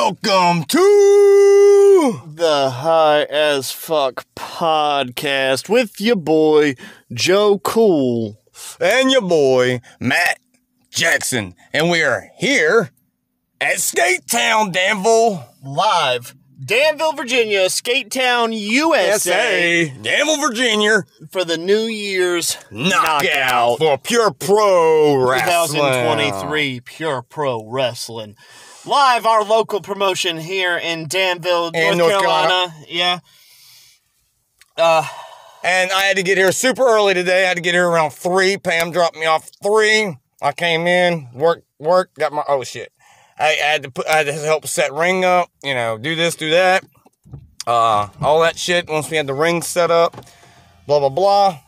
Welcome to the High as Fuck podcast with your boy Joe Cool and your boy Matt Jackson, and we are here at Skate Town, Danville, live, Danville, Virginia, Skate Town, USA, Danville, Virginia, for the New Year's knockout for Pure Pro Wrestling 2023 Pure Pro Wrestling. Live, our local promotion here in Danville, North Carolina. Yeah. And I had to get here super early today. I had to get here around 3. Pam dropped me off 3. I came in, work, got my, oh shit. I had to help set ring up, do this, do that. All that shit once we had the ring set up, blah, blah, blah.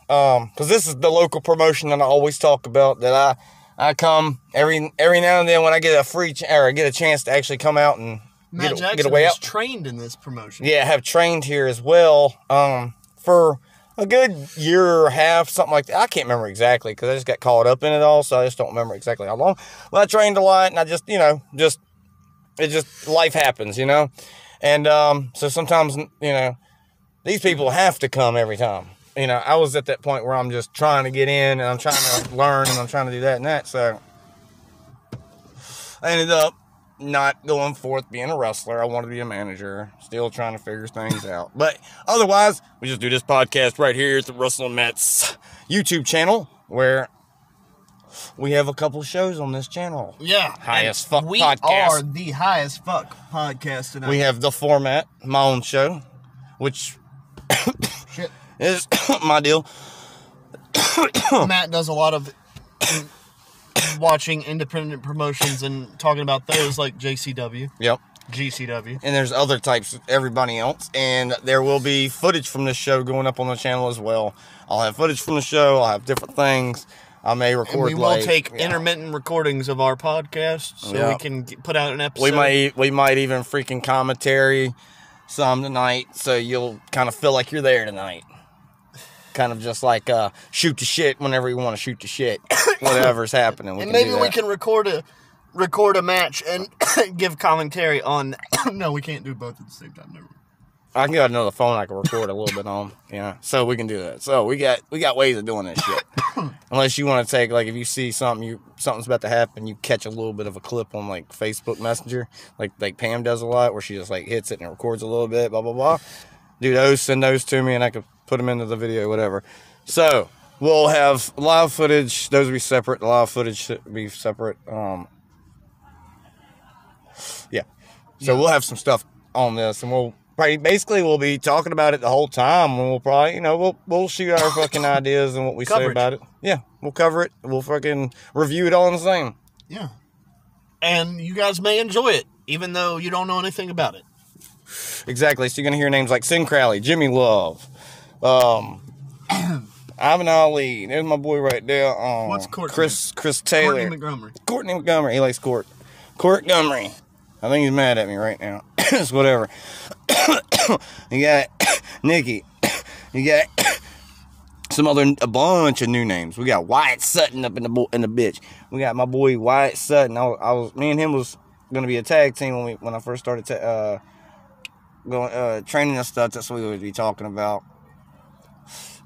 Cause this is the local promotion that I always talk about, that I come every now and then when I get a get a chance to actually come out and Matt Jackson get away was out. Trained in this promotion. Yeah, I have trained here as well. For a good year or a half, something like that. I can't remember exactly because I just got caught up in it all, so I just don't remember exactly how long. But I trained a lot, and I just, life happens, And so sometimes, these people have to come every time. I was at that point where I'm just trying to get in, and I'm trying to learn, and I'm trying to do that and that, so I ended up not going forth being a wrestler. I wanted to be a manager, still trying to figure things out. But otherwise, we just do this podcast right here at the Wrestling Matt's YouTube channel, where we have a couple shows on this channel. Yeah. High as Fuck we podcast. We are the High as Fuck podcast tonight. We have the format, my own show, which is my deal. Matt does a lot of watching independent promotions and talking about those, like JCW. Yep. GCW. And there's other types of everybody else. And there will be footage from this show going up on the channel as well. I'll have footage from the show. I'll have different things. I may record. And we will take intermittent recordings of our podcast so we can put out an episode. We might even freaking commentary some tonight, so you'll kind of feel like you're there tonight. Kind of just like shoot the shit whenever you want to shoot the shit. Whatever's happening. And maybe we can record a match and give commentary on. No, we can't do both at the same time. Never. I can get another phone I can record a little bit on. So we can do that. So we got ways of doing this shit. Unless you want to take, like, if you see something's about to happen, you catch a little bit of a clip on, like, Facebook Messenger, like Pam does a lot, where she just, like, hits it and records a little bit, blah, blah, blah. Do those, send those to me, and I can put them into the video, whatever. So we'll have live footage. Those will be separate. The live footage should be separate. Yeah. So we'll have some stuff on this, and we'll be talking about it the whole time. And we'll probably, we'll shoot our fucking ideas and what we say about it. Yeah, we'll cover it. We'll fucking review it all in the same. Yeah. And you guys may enjoy it, even though you don't know anything about it. Exactly. So you're going to hear names like Sin Crowley, Jimmy Love, Ivan Ali. There's my boy right there. What's Courtney? Chris Taylor. Courtney Montgomery. He likes Court Montgomery. I think he's mad at me right now. It's whatever. You got Nikki. You got a bunch of new names. We got Wyatt Sutton up in the bitch. We got my boy Wyatt Sutton. Me and him was gonna be a tag team when I first started training and stuff. That's what we would be talking about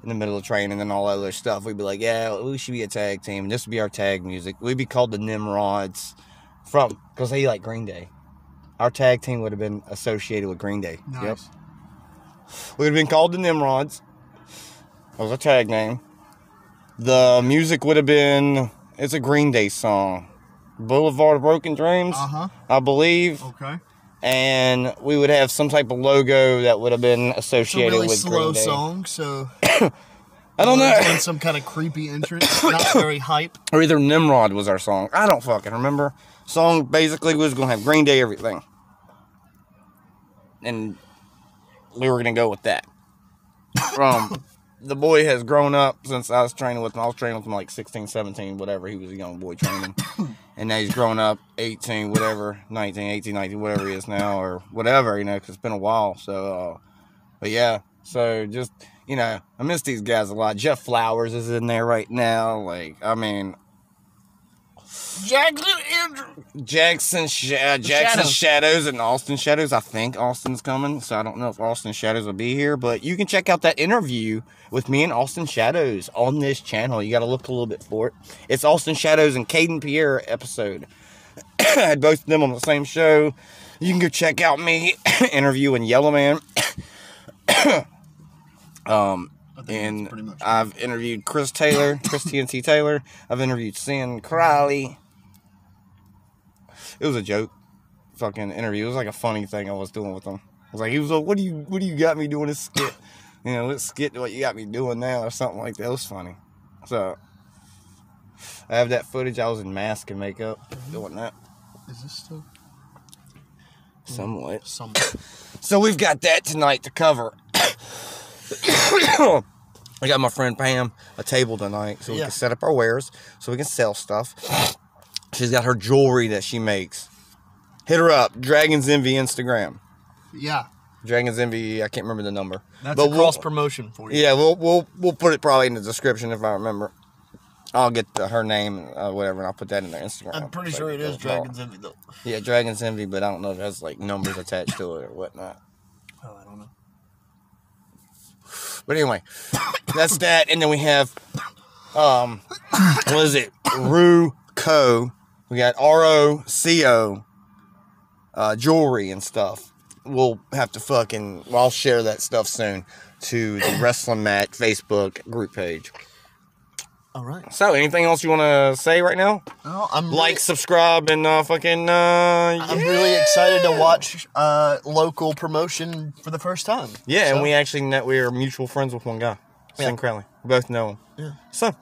in the middle of training and all that other stuff. We'd be like, yeah, we should be a tag team, and this would be our tag music. We'd be called the Nimrods because they like Green Day. Our tag team would have been associated with Green Day. Nice. Yep. We would have been called the Nimrods. That was our tag name. The music would have been, it's a Green Day song. Boulevard of Broken Dreams, I believe. Okay. And we would have some type of logo that would have been associated with Green Day. It's a really slow song, so I don't know. And some kind of creepy entrance, not very hype. Or either Nimrod was our song. I don't fucking remember. Song basically was going to have Green Day everything. And we were going to go with that. The boy has grown up since I was training with him. I was training with him like 16, 17, whatever. He was a young boy training. And now he's grown up 18, whatever, 19, 18, 19, whatever he is now, or whatever, because it's been a while. So, but yeah, so just, I miss these guys a lot. Jeff Flowers is in there right now. Like, I mean, Jackson Shadows and Austin Shadows. I think Austin's coming, so I don't know if Austin Shadows will be here, but you can check out that interview with me and Austin Shadows on this channel. You got to look a little bit for it. It's Austin Shadows and Caden Pierre episode. I had both of them on the same show. You can go check out me interviewing Yellow Man. And I've interviewed Chris TNT Taylor. I've interviewed Sin Crowley. It was a joke fucking interview. It was like a funny thing I was doing with him. I was like, he was like, what do you got me doing this skit? You know, let's skit what you got me doing now or something like that. It was funny. So I have that footage. I was in mask and makeup doing that. Is this still? Somewhat. So we've got that tonight to cover. I got my friend Pam a table tonight so we can set up our wares so we can sell stuff. She's got her jewelry that she makes. Hit her up, Dragon's Envy Instagram. Yeah. Dragon's Envy, I can't remember the number. That's a cross promotion for you. Yeah, we'll put it probably in the description if I remember. I'll get her name, whatever, and I'll put that in their Instagram. I'm pretty sure it is Dragon's Envy, though. Yeah, Dragon's Envy, but I don't know if it has, like, numbers attached to it or whatnot. Oh, I don't know. But anyway, that's that. And then we have, what is it? RUCO. We got ROCO, jewelry and stuff. We'll have to I'll share that stuff soon to the Wrestling Mat Facebook group page. All right. So, anything else you want to say right now? No, I'm really, subscribe, and I'm really excited to watch local promotion for the first time. Yeah, and we actually we are mutual friends with one guy, Sin Crowley. We both know him. Yeah. So,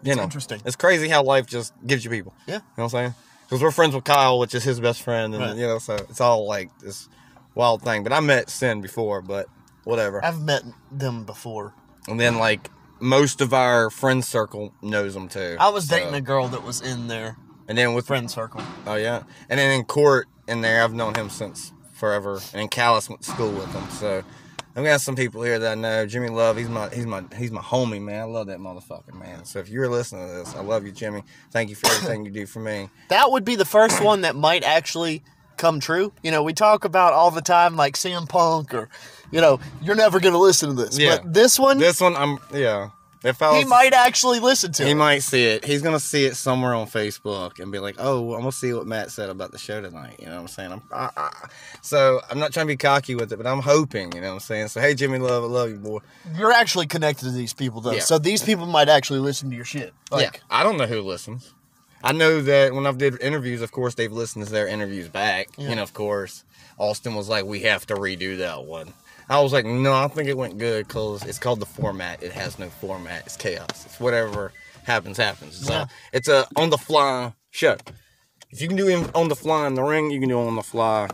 you know, interesting. It's crazy how life just gives you people. Yeah. You know what I'm saying? Because we're friends with Kyle, which is his best friend, and you know, so it's all like this wild thing. But I met Sin before, but whatever. I've met them before. And then most of our friend circle knows them too. I was dating a girl that was in there. And then with friend circle. Oh yeah. And then in Court in there, I've known him since forever. And Callis went to school with him. So I've got some people here that I know. Jimmy Love, he's my homie, man. I love that motherfucker, man. So if you're listening to this, I love you, Jimmy. Thank you for everything you do for me. That would be the first one that might actually come true. You know, we talk about all the time like CM Punk or, you know, you're never going to listen to this. Yeah. But this one, he might actually listen to it. He might see it. He's going to see it somewhere on Facebook and be like, oh, I'm going to see what Matt said about the show tonight. You know what I'm saying? So I'm not trying to be cocky with it, but I'm hoping, you know what I'm saying? So, hey, Jimmy Love, I love you, boy. You're actually connected to these people, though. Yeah. So these people might actually listen to your shit. I don't know who listens. I know that when I've did interviews, of course, they've listened to their interviews back. Yeah. And, of course, Austin was like, we have to redo that one. I was like, no, I think it went good because it's called The Format. It has no format. It's chaos. It's whatever happens. So it's a on-the-fly show. If you can do it on the fly in the ring, you can do it on the fly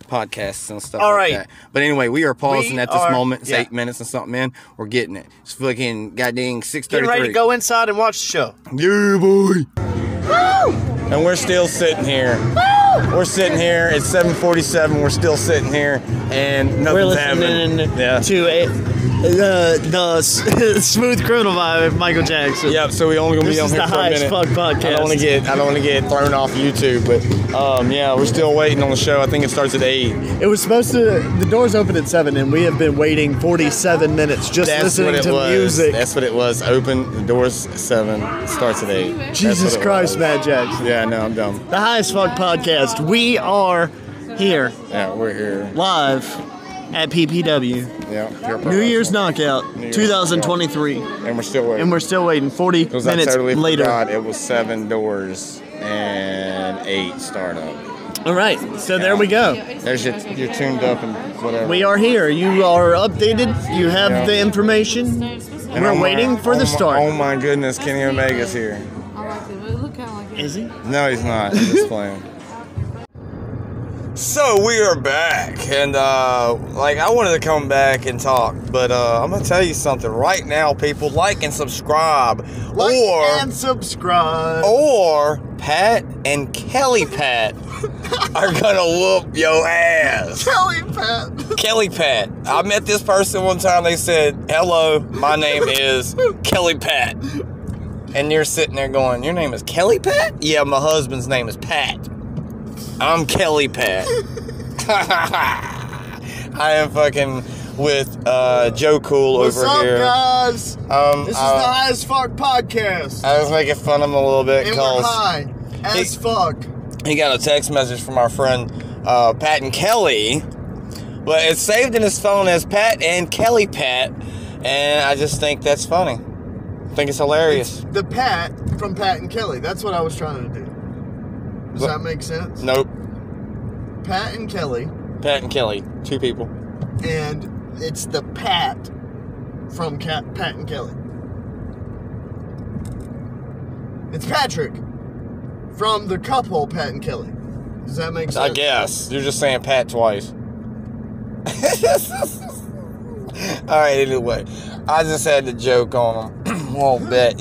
podcasts and stuff that. But anyway, we are pausing at this moment. It's 8 minutes and something in. We're getting it. It's fucking goddamn 6:33. Get ready to go inside and watch the show. Yeah, boy. Woo! And we're still sitting here. Woo! We're sitting here. It's 7:47. We're still sitting here, and nothing's happening. To the Smooth Criminal by Michael Jackson. Yep. So we only gonna be on here for a minute. This is the highest fuck podcast. I don't want to get thrown off YouTube, but we're still waiting on the show. I think it starts at 8. It was supposed to. The doors open at 7, and we have been waiting 47 minutes just listening to music. That's what it was. Open the doors 7. It starts at 8. Jesus Christ, Matt Jackson. Yeah, no, I'm dumb. The highest fuck podcast. We are here. Yeah, we're here live at PPW. Yeah, New Year's Knockout 2023. And we're still waiting. 40 minutes later. Forgot it was 7 doors and 8 startup. All right, so there we go. There's you're tuned up and whatever. We are here. You are updated. You have the information. And we're waiting for the start. Oh my goodness, Kenny Omega's here. Is he? No, he's not. He's just playing. So we are back, and I wanted to come back and talk, but I'm gonna tell you something right now, people. Like and subscribe, or Pat and Kelly Pat are gonna whoop your ass. Kelly Pat. I met this person one time. They said, "Hello, my name is Kelly Pat." And you're sitting there going, your name is Kelly Pat? Yeah, my husband's name is Pat. I'm Kelly Pat. I am fucking with Joe Cool What's over up, here. Guys? This is the High as Fuck podcast. I was making fun of him a little bit. And we're high as fuck. He got a text message from our friend Pat and Kelly, but it's saved in his phone as Pat and Kelly Pat, and I just think that's funny. I think it's hilarious. It's the Pat from Pat and Kelly. That's what I was trying to do. Does that make sense? Nope. Pat and Kelly. Pat and Kelly, 2 people. And it's the Pat from Pat and Kelly. It's Patrick from the couple Pat and Kelly. Does that make sense? I guess. You're just saying Pat twice. Alright, anyway. I just had to joke on him a little bit.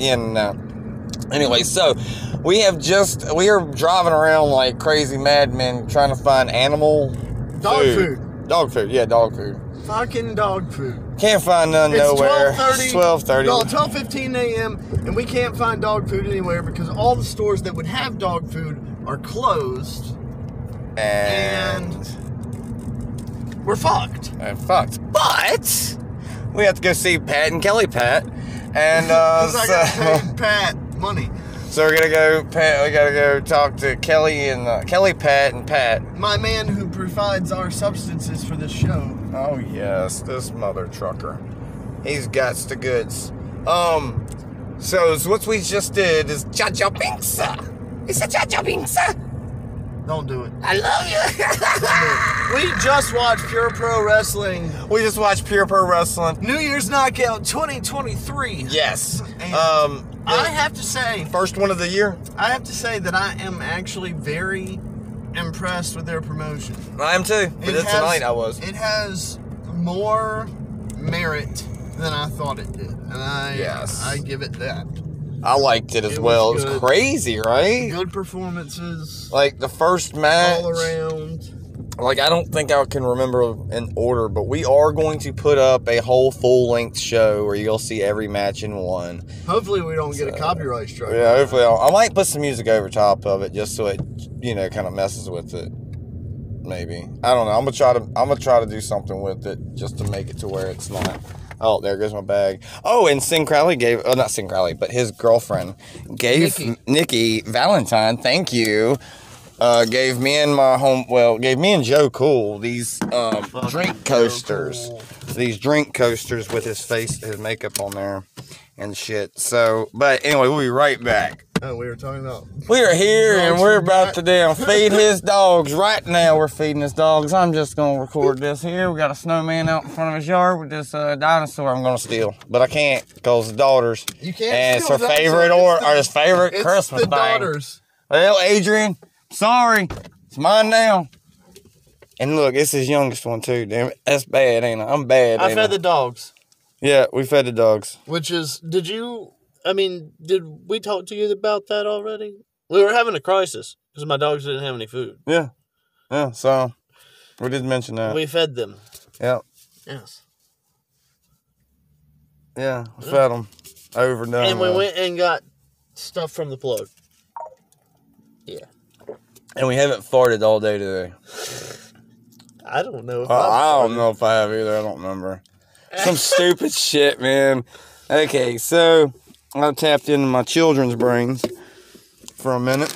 Anyway, so we are driving around like crazy madmen trying to find animal dog food. Dog food, yeah, dog food. Fucking dog food. Can't find none nowhere. It's 12:30. No, 12:15 a.m. and we can't find dog food anywhere because all the stores that would have dog food are closed. And we're fucked. But we have to go see Pat and Kelly Pat. And I gotta pay Pat money. So we gotta go talk to Kelly and Kelly Pat and Pat. My man who provides our substances for this show. Oh yes, this mother trucker. He's got the goods. So what we just did is Cha-Cha Pinksa. It's a Cha-Cha Pinksa. Don't do it. I love you. We just watched Pure Pro Wrestling. New Year's Knockout 2023. Yes. I have to say, first one of the year. I have to say that I am actually very impressed with their promotion. I am too. But tonight I was. It has more merit than I thought it did, and I give it that. I liked it as well. It was crazy, right? Good performances. Like the first match. All around. Like, I don't think I can remember in order, but we are going to put up a whole full-length show where you'll see every match in one. Hopefully we don't get a copyright strike. Yeah, hopefully I might put some music over top of it just so it, kind of messes with it. Maybe. I don't know. I'm gonna try to do something with it just to make it to where it's not. Oh, there goes my bag. Oh, and not Sin Crowley, but his girlfriend gave Nikki Valentine, thank you, gave me and Joe Cool these drink coasters. These drink coasters with his makeup on there and shit. So, but anyway, we'll be right back. Oh, we were talking about... We are here and we're about to feed his dogs. Right now we're feeding his dogs. I'm just going to record this here. We got a snowman out in front of his yard with this dinosaur I'm going to steal. But I can't because the daughters. You can't and steal it's her favorite his favorite Christmas thing. It's the daughters. Well, Adrian, sorry. It's mine now. And look, it's his youngest one too. Damn it. That's bad, ain't I? I'm bad, I fed the dogs. Yeah, we fed the dogs. Did we talk to you about that already? We were having a crisis because my dogs didn't have any food. Yeah. Yeah, so we did mention that. We fed them. Yep. Yes. Yeah, we fed them. Overdone. And we went and got stuff from the plug. Yeah. And we haven't farted all day today. I don't know if I don't know if I have either. I don't remember. Some stupid shit, man. Okay, so I tapped into my children's brains for a minute.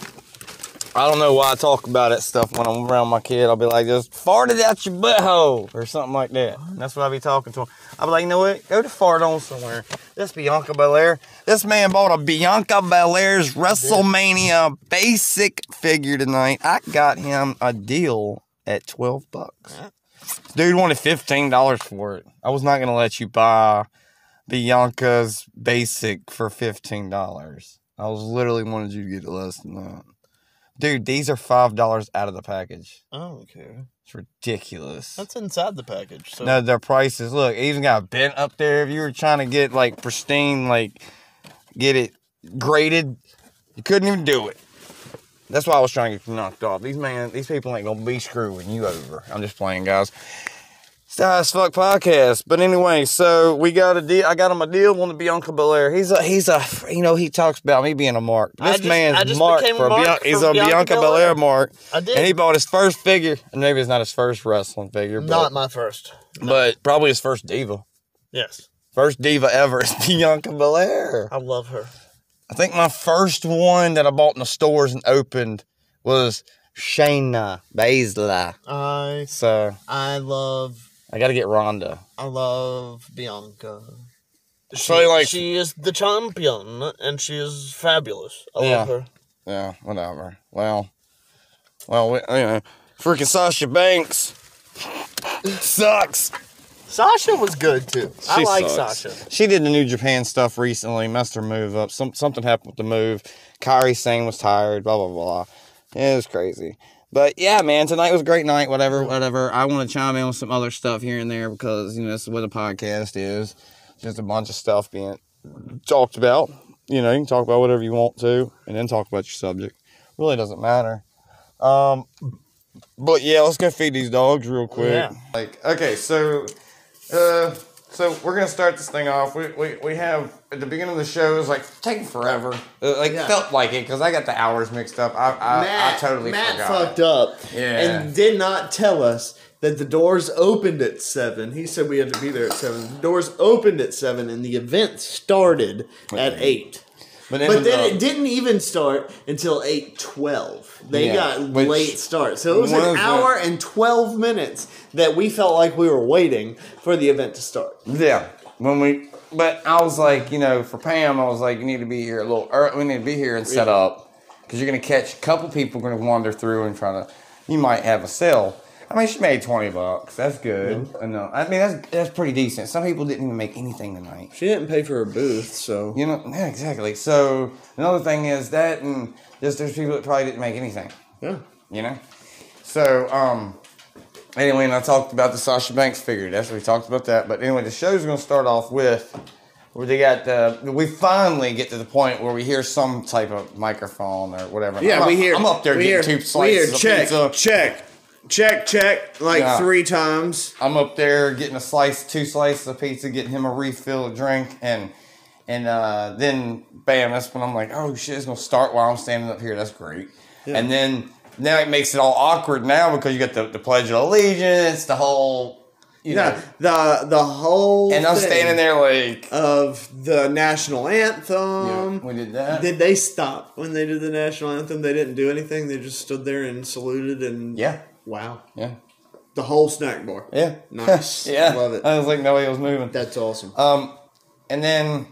I don't know why I talk about that stuff when I'm around my kid. I'll be like, just farted out your butthole or something like that. And that's what I'll be talking to him. I'll be like, you know what? Go to fart on somewhere. This Bianca Belair. This man bought a Bianca Belair's WrestleMania basic figure tonight. I got him a deal at $12. Dude wanted $15 for it. I was not going to let you buy Bianca's basic for $15. I was literally wanted you to get it less than that. Dude, these are $5 out of the package. Oh, okay. It's ridiculous. That's inside the package. So. No, their prices. Look, it even got a bent up there. If you were trying to get, like, pristine, like, get it graded, you couldn't even do it. That's why I was trying to get you knocked off. These people ain't going to be screwing you over. I'm just playing, guys. It's the High as Fuck podcast. But anyway, so we got a deal. I got him a deal on the Bianca Belair. He's a, he talks about me being a mark. This man's mark for Bianca. He's a Bianca Belair mark. I did. And he bought his first figure. And maybe it's not his first wrestling figure. Not my first. No. But probably his first diva. Yes. First diva ever is Bianca Belair. I love her. I think my first one that I bought in the stores and opened was Shayna Baszler. I got to get Ronda. I love Bianca. She is the champion, and she is fabulous. I love her. Yeah, whatever. Well, freaking Sasha Banks sucks. Sasha was good, too. I like Sasha. She did the New Japan stuff recently, messed her move up. Something happened with the move. Kairi Sane was tired, blah, blah, blah. It was crazy. But, yeah, man, tonight was a great night, whatever. I want to chime in with some other stuff here and there because, this is what a podcast is. Just a bunch of stuff being talked about. You can talk about whatever you want to and then talk about your subject. Really doesn't matter. But, yeah, let's go feed these dogs real quick. Yeah. Okay, so we're going to start this thing off. We have, at the beginning of the show, it was taking forever. Felt like it, because I got the hours mixed up. I totally forgot. Matt fucked up and did not tell us that the doors opened at 7. He said we had to be there at 7. The doors opened at 7, and the event started at 8. But then it didn't even start until 8:12. They got late start. So it was an hour and 12 minutes that we felt like we were waiting for the event to start. Yeah. But I was like, for Pam, I was like, you need to be here a little early. We need to be here and set up. Because you're going to catch a couple people going to wander through and you might have a sale. I mean, she made $20. That's good. Mm-hmm. I mean, that's pretty decent. Some people didn't even make anything tonight. She didn't pay for her booth, so yeah, exactly. So another thing is that, and there's people that probably didn't make anything. Yeah. So anyway, and I talked about the Sasha Banks figure. That's what we talked about that. But anyway, the show's going to start off with where we finally get to the point where we hear some type of microphone or whatever. Yeah, I'm up there getting 2 slices of pizza. Check, 3 times. I'm up there getting 2 slices of pizza, getting him a refill, a drink, and then, bam, that's when I'm like, oh shit, it's going to start while I'm standing up here. That's great. Yeah. And then, now it makes it all awkward now because you got the Pledge of Allegiance, the whole, the whole and I'm standing there of the national anthem. Yeah, we did that. Did they stop when they did the national anthem? They didn't do anything. They just stood there and saluted and... Yeah. Wow. Yeah. The whole snack bar. Yeah. Nice. Yeah. I love it. I was like, nobody was moving. That's awesome. And then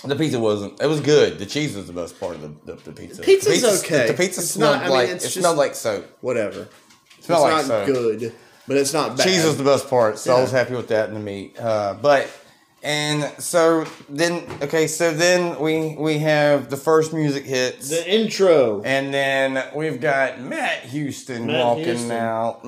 the pizza wasn't. It was good. The cheese was the best part of the pizza. Pizza's okay. The pizza smelled smelled like soap. Whatever. It's not good, but it's not bad. Cheese was the best part, so I was happy with that and the meat. So then we have the first music hits. The intro. And then we've got Matt Houston walking out.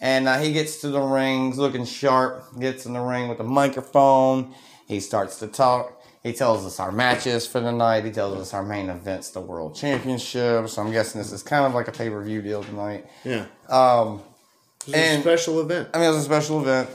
And he gets to the ring, he's looking sharp, gets in the ring with a microphone. He starts to talk. He tells us our matches for the night. He tells us our main event's the World Championship. So I'm guessing this is kind of like a pay-per-view deal tonight. Yeah. It was a special event. I mean, it was a special event.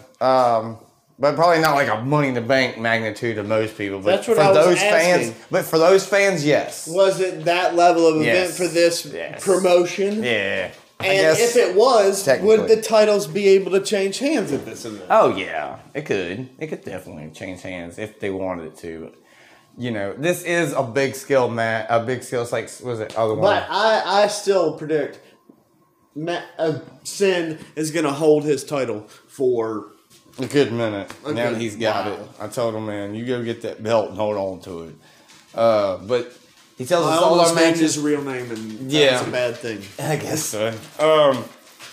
But probably not like a Money in the Bank magnitude of most people. But that's what I was asking. But for those fans, yes. Was it that level of event for this promotion? Yeah. And if it was, would the titles be able to change hands at this event? Oh, yeah. It could. It could definitely change hands if they wanted it to. This is a big skill match. A big skill. It's like, was it other one? But I still predict Sin is going to hold his title for a good minute. Now that he's got it. I told him, man, you go get that belt and hold on to it. But he tells us all our matches. His real name, and that's a bad thing. I guess so.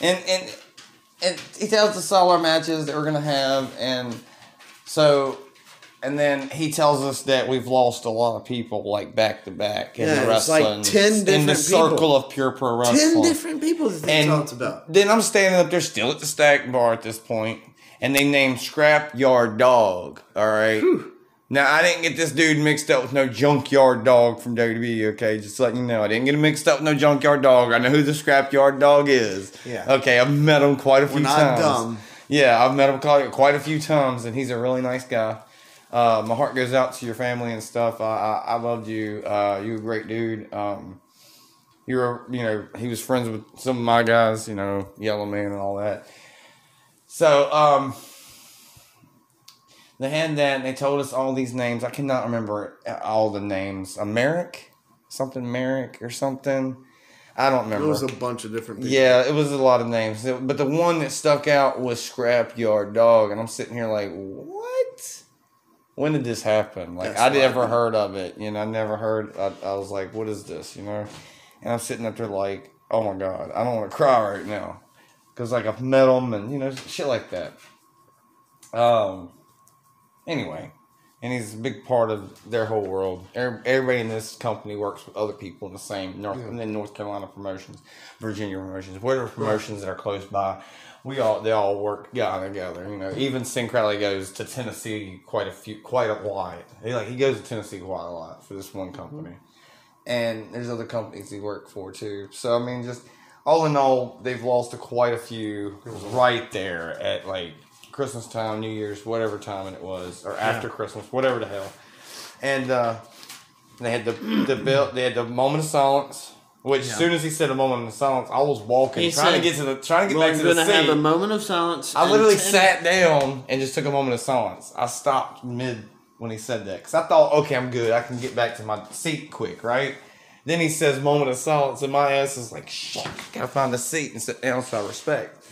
And he tells us all our matches that we're gonna have, and then he tells us that we've lost a lot of people back to back in the wrestling. It's like 10 different in the circle of pure pro wrestling. 10 different people that they talked about. Then I'm standing up there still at the stack bar at this point, and they named Scrapyard Dog. All right. Whew. Now, I didn't get this dude mixed up with no Junkyard Dog from WWE, okay? Just letting you know. I didn't get him mixed up with no Junkyard Dog. I know who the Scrapyard Dog is. Yeah. Okay, I've met him quite a few times. We're not dumb. Yeah, I've met him quite a few times, and he's a really nice guy. My heart goes out to your family and stuff. I loved you. You were a great dude. He was friends with some of my guys, Yellow Man and all that. So, they had that, and they told us all these names. I cannot remember all the names. Merrick or something. I don't remember. It was a bunch of different people. Yeah, it was a lot of names. But the one that stuck out was Scrapyard Dog, and I'm sitting here like, what? When did this happen? Like, I never heard of it. I never heard. I was like, what is this? And I'm sitting up there like, oh my God, I don't want to cry right now. Because, like, I've met them and, shit like that. Anyway, and he's a big part of their whole world. Everybody in this company works with other people in the same North Carolina promotions, Virginia promotions, whatever promotions that are close by. They all work together. Even Sincrowley goes to Tennessee quite a lot. He goes to Tennessee quite a lot for this one company, and there's other companies he worked for too. So I mean, just all in all, they've lost quite a few right there at like Christmas time, New Year's, whatever time it was, or after Christmas, whatever the hell. And they had the moment of silence. Which as soon as he said a moment of silence, I was walking, trying to get back to the seat. We're gonna have a moment of silence. I literally sat down and just took a moment of silence. I stopped mid when he said that because I thought, okay, I'm good. I can get back to my seat quick, right? Then he says moment of silence, and my ass is like, shit, gotta find a seat and sit down so I respect.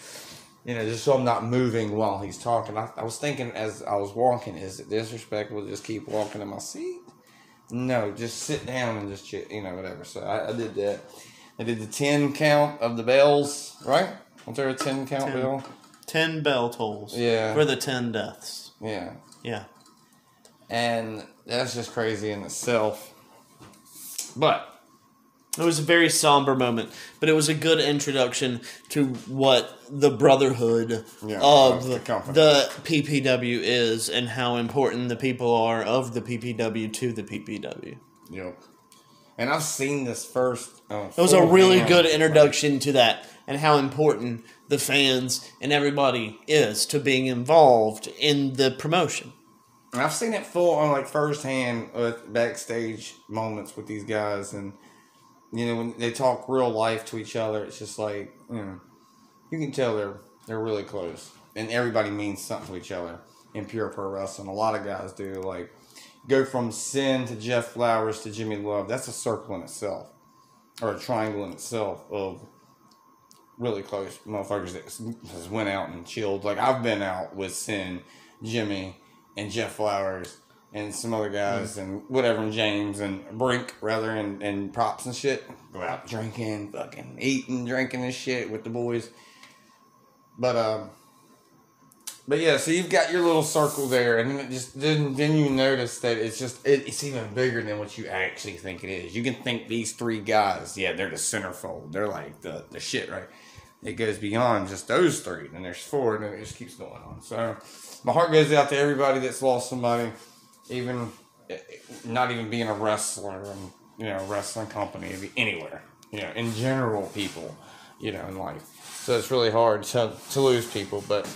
Just so I'm not moving while he's talking. I was thinking as I was walking, is it disrespectful to just keep walking in my seat? No, just sit down and just chit, whatever. So I did that. I did the 10 count of the bells, right? Was there a 10 count bell? 10 bell tolls. Yeah. For the 10 deaths. Yeah. Yeah. And that's just crazy in itself. But it was a very somber moment, but it was a good introduction to what the brotherhood of the PPW is and how important the people are of the PPW to the PPW. Yep. And I've seen this first. It was a really good introduction to that and how important the fans and everybody is to being involved in the promotion. And I've seen it full on like firsthand with backstage moments with these guys, and when they talk real life to each other, it's just like you can tell they're really close, and everybody means something to each other in pure pro wrestling. A lot of guys do, like, go from Sin to Jeff Flowers to Jimmy Love. That's a circle in itself, or a triangle in itself of really close motherfuckers that has went out and chilled. Like, I've been out with Sin, Jimmy, and Jeff Flowers and some other guys and whatever, and James and Brink rather, and Props and shit. Go out drinking, fucking eating, drinking and shit with the boys. But yeah, so you've got your little circle there, and then you notice that it's even bigger than what you actually think it is. You can think these three guys, they're the centerfold. They're like the shit, right? It goes beyond just those three. Then there's four, and then it just keeps going on. So my heart goes out to everybody that's lost somebody, even not even being a wrestler and wrestling company, anywhere, in general, people, in life. So it's really hard to lose people, but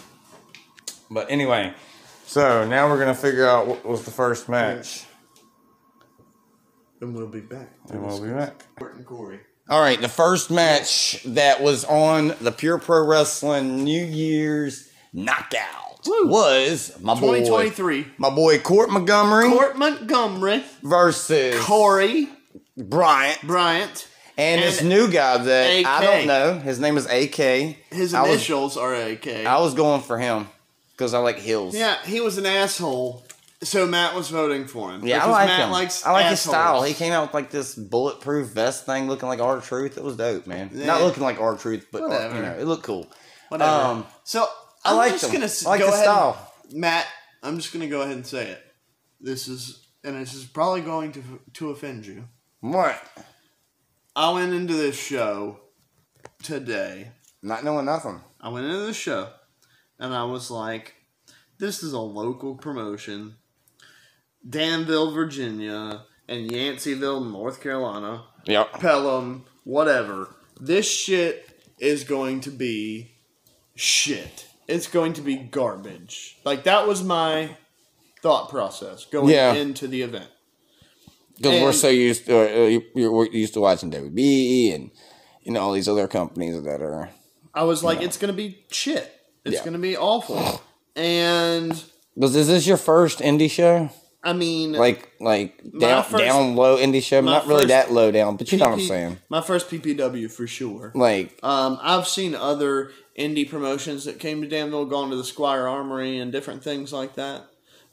anyway, so now we're gonna figure out what was the first match. And we'll be back. Corey. All right, the first match that was on the Pure Pro Wrestling New Year's Knockout was my boy 2023. My boy Court Montgomery versus Corey Bryant. And this new guy that AK. I don't know. His name is AK. His initials are AK. I was going for him because I like hills. Yeah, he was an asshole. So Matt was voting for him. Yeah, I like Matt him. Likes I like assholes. his style. He came out with like this bulletproof vest thing looking like R-Truth. It was dope, man. Yeah. Not looking like R-Truth, but it looked cool. Whatever. So I like him. I like the style. Matt, I'm just going to go ahead and say it. This is probably going to offend you. What? I went into this show today. Not knowing nothing. I went into the show, and I was like, this is a local promotion. Danville, Virginia, and Yanceyville, North Carolina. Yep. Pelham, whatever. This shit is going to be shit. It's going to be garbage. Like, that was my thought process going into the event. Because we're so used to, we're used to watching WB and, all these other companies that are... I was like, it's going to be shit. It's going to be awful. And... Is this your first indie show? I mean... Like down low indie show? Not really that low down, but you know what I'm saying. My first PPW for sure. Like... I've seen other indie promotions that came to Danville, gone to the Squire Armory and different things like that.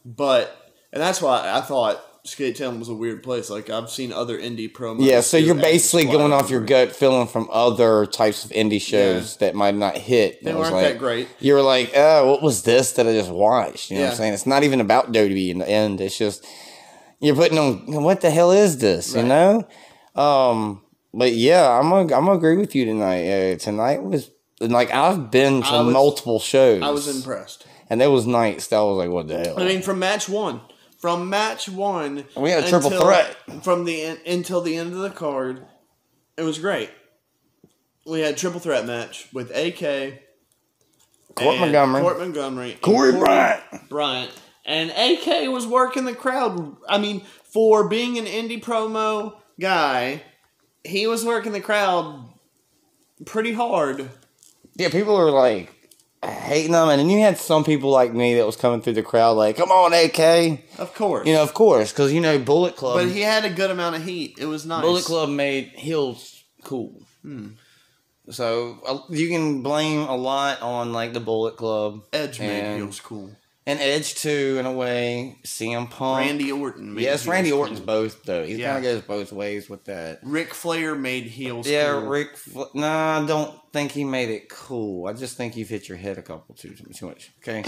But... And that's why I thought Skate Town was a weird place. Like, I've seen other indie promos. Yeah, so you're basically going off your gut feeling from other types of indie shows that might not hit. They weren't that great. You were like, oh, what was this that I just watched? You know what I'm saying? It's not even about WWE in the end. It's just, you're putting on, what the hell is this, you know? But yeah, I'm gonna agree with you tonight. Tonight was, like, I've been to multiple shows. I was impressed. And there was nights that I was like, what the hell? I mean, from match one, we had a triple threat until the end of the card. It was great. We had a triple threat match with AK, Court Montgomery, Corey Bryant, and AK was working the crowd. I mean, for being an indie promo guy, he was working the crowd pretty hard. Yeah, people were like hating them, and then you had some people like me that was coming through the crowd like, come on, AK. Of course. Of course, because, Bullet Club. But he had a good amount of heat. It was nice. Bullet Club made heels cool. So, you can blame a lot on, like, the Bullet Club. Edge made heels cool. And Edge, too, in a way. CM Punk. Randy Orton made heels Randy Orton's cool. Both, though. He kind of goes both ways with that. Ric Flair made heels cool. Yeah, I don't think he made it cool. I just think you've hit your head a couple too much. Okay?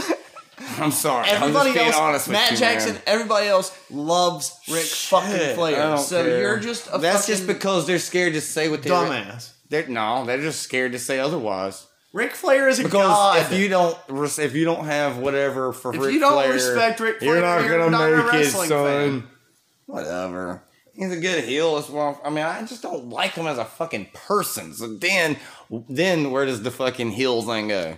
I'm sorry. Everybody I'm just being else, honest with Matt you, Jackson, man. Everybody else loves Ric fucking Flair. So care. You're just a That's just because they're scared to say what they... Dumbass. They're just scared to say otherwise. Ric Flair is a god. If you don't have whatever for Ric Flair, if you don't respect Ric Flair, you're not gonna make it, son. Fan. Whatever. He's a good heel as well. I mean, I just don't like him as a fucking person. So then where does the fucking heel thing go?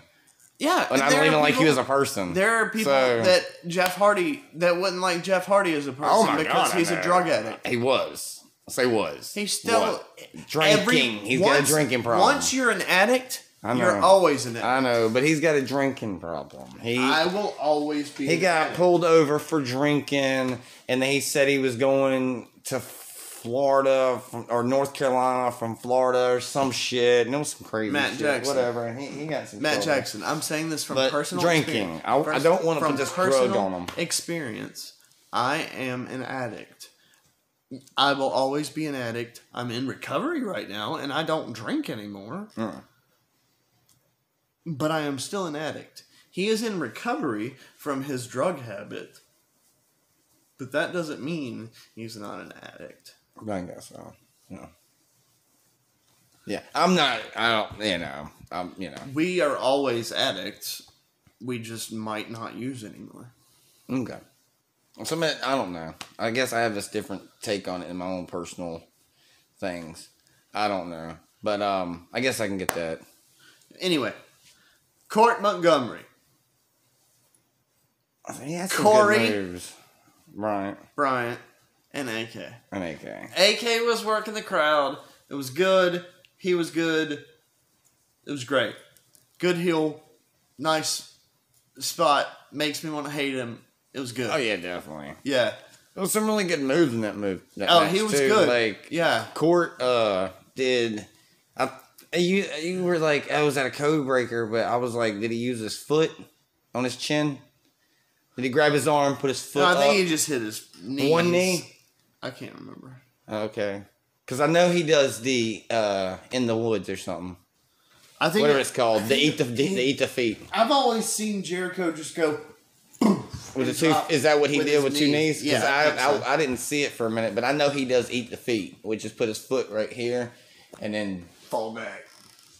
Yeah, and I don't even like you as a person. There are people that wouldn't like Jeff Hardy as a person because he's a drug addict. He was. I'll say was. He's still drinking. He's got a drinking problem. Once you're an addict, you're always an addict. I know, but he's got a drinking problem. I will always be. He got pulled over for drinking, and then he said he was going to Florida or North Carolina from Florida or some shit. And it was some crazy Matt Jackson. Whatever. And he got some Matt Jackson. I'm saying this from personal drinking. I don't want to put this drug on him. Experience. I am an addict. I will always be an addict. I'm in recovery right now, and I don't drink anymore. But I am still an addict. He is in recovery from his drug habit. But that doesn't mean he's not an addict. I guess so. No. Yeah, I'm not. I don't. We are always addicts. We just might not use anymore. Okay. So I don't know. I guess I have this different take on it in my own personal things. I don't know, but I guess I can get that. Anyway, Court Montgomery. Yeah, Corey. Good moves. Bryant. And AK. AK was working the crowd. It was good. He was good. It was great. Good heel. Nice spot. Makes me want to hate him. It was good. Oh, yeah, definitely. Yeah. There was some really good moves in that move. He was good. Like, yeah. Court did... You were like, I was at a code breaker, but I was like, did he use his foot on his chin? Did he grab his arm, put his foot up? No, I think he just hit his knee. One knee? I can't remember. Okay. Because I know he does the in the woods or something. I think whatever it's called. They eat the feet. I've always seen Jericho just go... With the two, is that what he did with two knees? Yeah. I didn't see it for a minute, but I know he does eat the feet, which is put his foot right here and then fall back.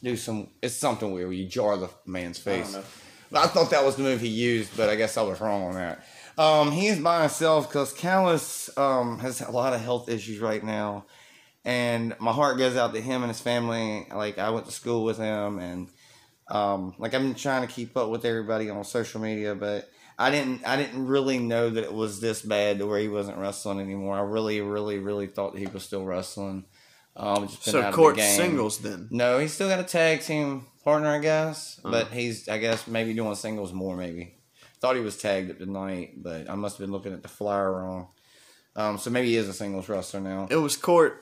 It's something weird where you jar the man's face. I don't know. I thought that was the move he used, but I guess I was wrong on that. He's by himself because Callis has a lot of health issues right now. And my heart goes out to him and his family. Like, I went to school with him, and like, I've been trying to keep up with everybody on social media, but I didn't really know that it was this bad to where he wasn't wrestling anymore. I really, really, really thought that he was still wrestling. So Court's singles then? No, he's still got a tag team partner, I guess. But he's, I guess, maybe doing singles more, maybe. Thought he was tagged up tonight, but I must have been looking at the flyer wrong. So maybe he is a singles wrestler now. It was Court.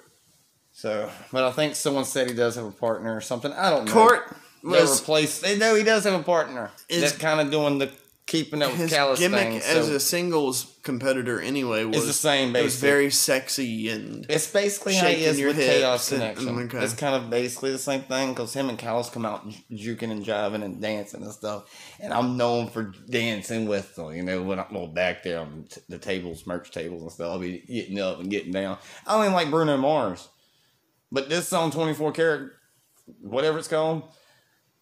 So, but I think someone said he does have a partner or something. I don't know. Court They know he does have a partner. That's kind of doing the keeping up with Callis thing. His gimmick as a singles competitor anyway was the same. Basically, it was very sexy and it's basically how he is with Chaos Connection. Okay. It's kind of basically the same thing because him and Callis come out juking and jiving and dancing and stuff. And I'm known for dancing with them. You know, when I'm back there on the tables, merch tables and stuff, I'll be getting up and getting down. I don't even like Bruno Mars, but this song 24 Karat, whatever it's called.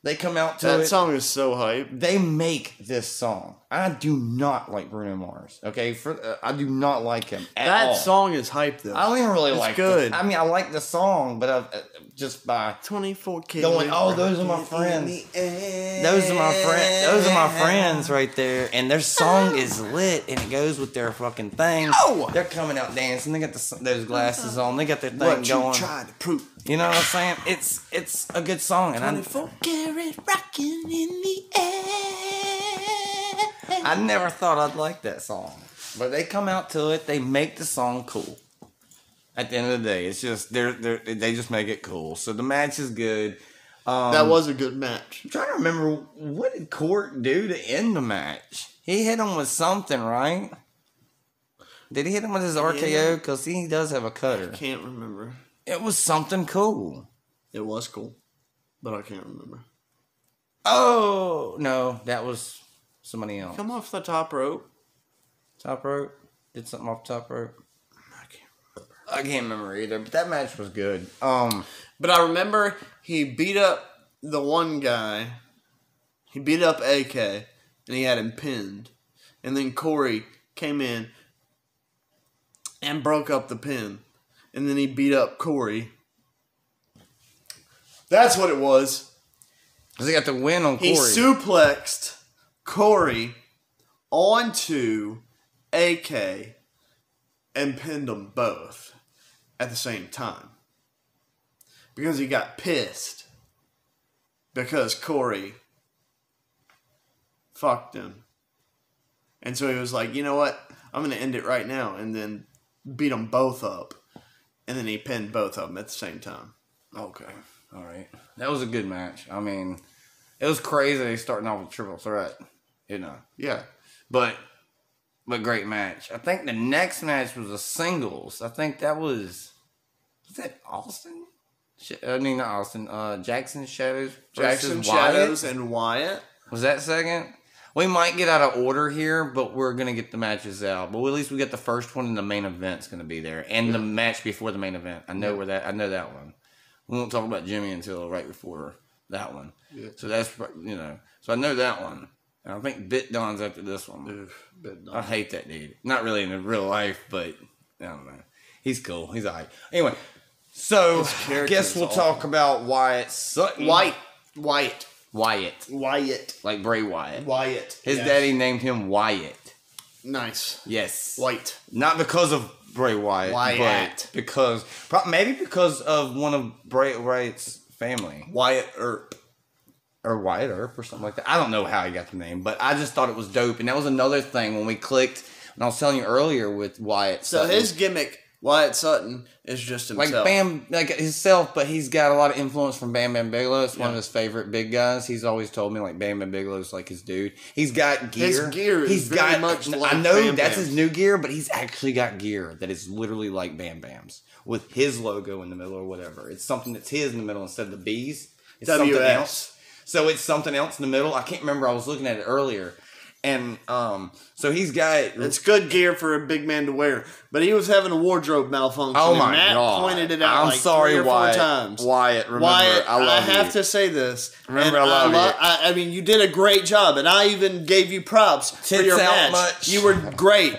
They come out to that song is so hype. They make this song. I do not like Bruno Mars. Okay, I do not like him at all. That song is hype though. I don't even really like it. Good. I mean, I like the song, but just by 24 kids going, oh, those are my friends. Those are my friends. Those are my friends right there. And their song is lit, and it goes with their fucking thing. Oh, they're coming out dancing. They got those glasses on. They got their thing going. What you trying to prove? You know what I'm saying? It's a good song, and 24 karat rocking in the air. I never thought I'd like that song, but they come out to it. They make the song cool. At the end of the day, it's just they just make it cool. So the match is good. That was a good match. I'm trying to remember, what did Court do to end the match? He hit him with something, right? Did he hit him with his RKO? Because he does have a cutter. I can't remember. It was something cool. It was cool, but I can't remember. Oh, no, that was somebody else. Come off the top rope. Top rope? Did something off the top rope? I can't remember either, but that match was good. But I remember he beat up the one guy. He beat up AK, and he had him pinned. And then Corey came in and broke up the pin. And then he beat up Corey. That's what it was. Because he got the win on Corey. He suplexed Corey onto AK and pinned them both at the same time. Because he got pissed. Because Corey fucked him. And so he was like, you know what? I'm going to end it right now. And then beat them both up. And then he pinned both of them at the same time. Okay. All right. That was a good match. I mean, it was crazy starting off with triple threat. You know. Yeah. But great match. I think the next match was a singles. I think that was that Austin? I mean, not Austin. Jackson Shadows. Jackson Shadows and Wyatt. Was that second? We might get out of order here, but we're going to get the matches out. But at least we got the first one, and the main event's going to be there. And the match before the main event. I know I know that one. We won't talk about Jimmy until right before that one. Yeah. So that's, you know. So I know that one. And I think Bit Don's after this one. Bit Don. I hate that dude. Not really in real life, but I don't know. He's cool. He's all right. Anyway, so I guess we'll talk about Wyatt Sutton. Wyatt. Like Bray Wyatt. Wyatt. His daddy named him Wyatt. Nice. Yes. White. Not because of Bray Wyatt. But because of one of Bray Wyatt's family. Wyatt Earp. Or Wyatt Earp or something like that. I don't know how he got the name, but I just thought it was dope. And that was another thing when we clicked, and I was telling you earlier with Wyatt Sutton. So his gimmick, Wyatt Sutton, is just himself. Like himself, but he's got a lot of influence from Bam Bam Bigelow. It's one of his favorite big guys. He's always told me like Bam Bam Bigelow's like his dude. He's got gear. His gear is very much like I know Bam that's Bam's. his new gear, but he's actually got gear that is literally like Bam Bam's with his logo in the middle or whatever. It's something that's his in the middle instead of the B's. It's something else. So it's something else in the middle. I can't remember. I was looking at it earlier. And so he's got... It's good gear for a big man to wear. But he was having a wardrobe malfunction. Oh, my Matt God. pointed it out I'm like sorry, 3 or 4 Wyatt. times. Wyatt, remember, Wyatt, I love you. I have to say this. Remember, I love you. I mean, you did a great job. And I even gave you props for your match. Much. You were great.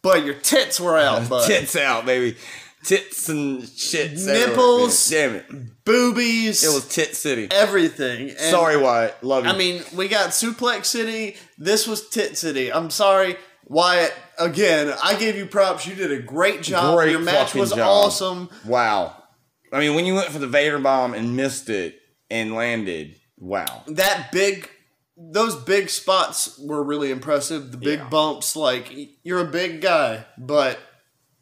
But your tits were out, bud. Tits out, baby. Tits and shits. Nipples. Everywhere. Damn it. Boobies. It was Tit City. Everything. And sorry, Wyatt. Love you. I mean, we got Suplex City. This was Tit City. I'm sorry, Wyatt. Again, I gave you props. You did a great job. Your match was awesome. Wow. I mean, when you went for the Vader bomb and missed it and landed, wow. Those big spots were really impressive. The big bumps, like, you're a big guy, but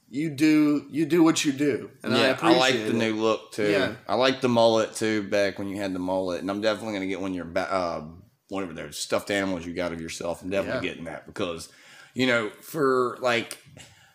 you do what you do. And I appreciate like the new look, too. Yeah. I like the mullet, too, back when you had the mullet. And I'm definitely going to get one of your, whatever those stuffed animals you got of yourself. I'm definitely getting that because, you know, for, like...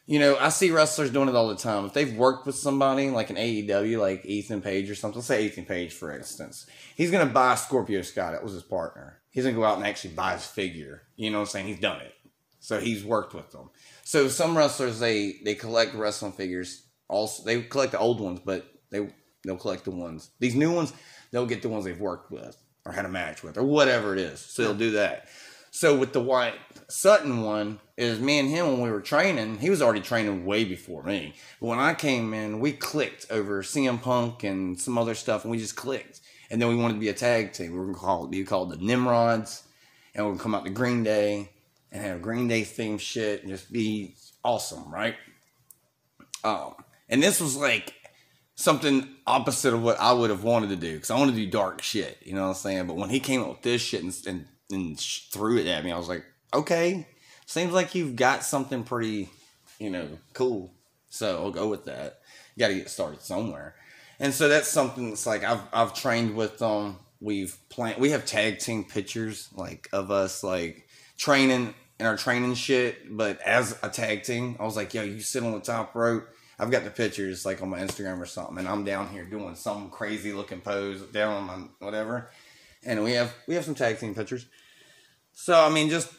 You know, I see wrestlers doing it all the time. If they've worked with somebody, like an AEW, like Ethan Page or something, let's say Ethan Page, for instance, he's going to buy Scorpio Sky. That was his partner. He's going to go out and actually buy his figure. You know what I'm saying? He's done it. So he's worked with them. So some wrestlers, they collect wrestling figures. Also, they collect the old ones, but they'll collect the ones. These new ones, they'll get the ones they've worked with or had a match with or whatever it is. So they'll do that. So with the Wyatt Sutton one, is me and him when we were training, he was already training way before me. But when I came in, we clicked over CM Punk and some other stuff, and we just clicked. And then we wanted to be a tag team. We were going to be called the Nimrods, and we're going to come out to Green Day and have Green Day themed shit and just be awesome, right? And this was like something opposite of what I would have wanted to do, because I wanted to do dark shit, you know what I'm saying? But when he came up with this shit and threw it at me, I was like, okay, seems like you've got something pretty, you know, cool. So I'll go with that. You got to get started somewhere. And so that's something that's like, I've trained with them. We have tag team pictures, like, of us, like, training in our training shit, but as a tag team. I was like, yo, you sit on the top rope. I've got the pictures, like, on my Instagram or something, and I'm down here doing some crazy looking pose down on my whatever. And we have some tag team pictures. So, I mean, just,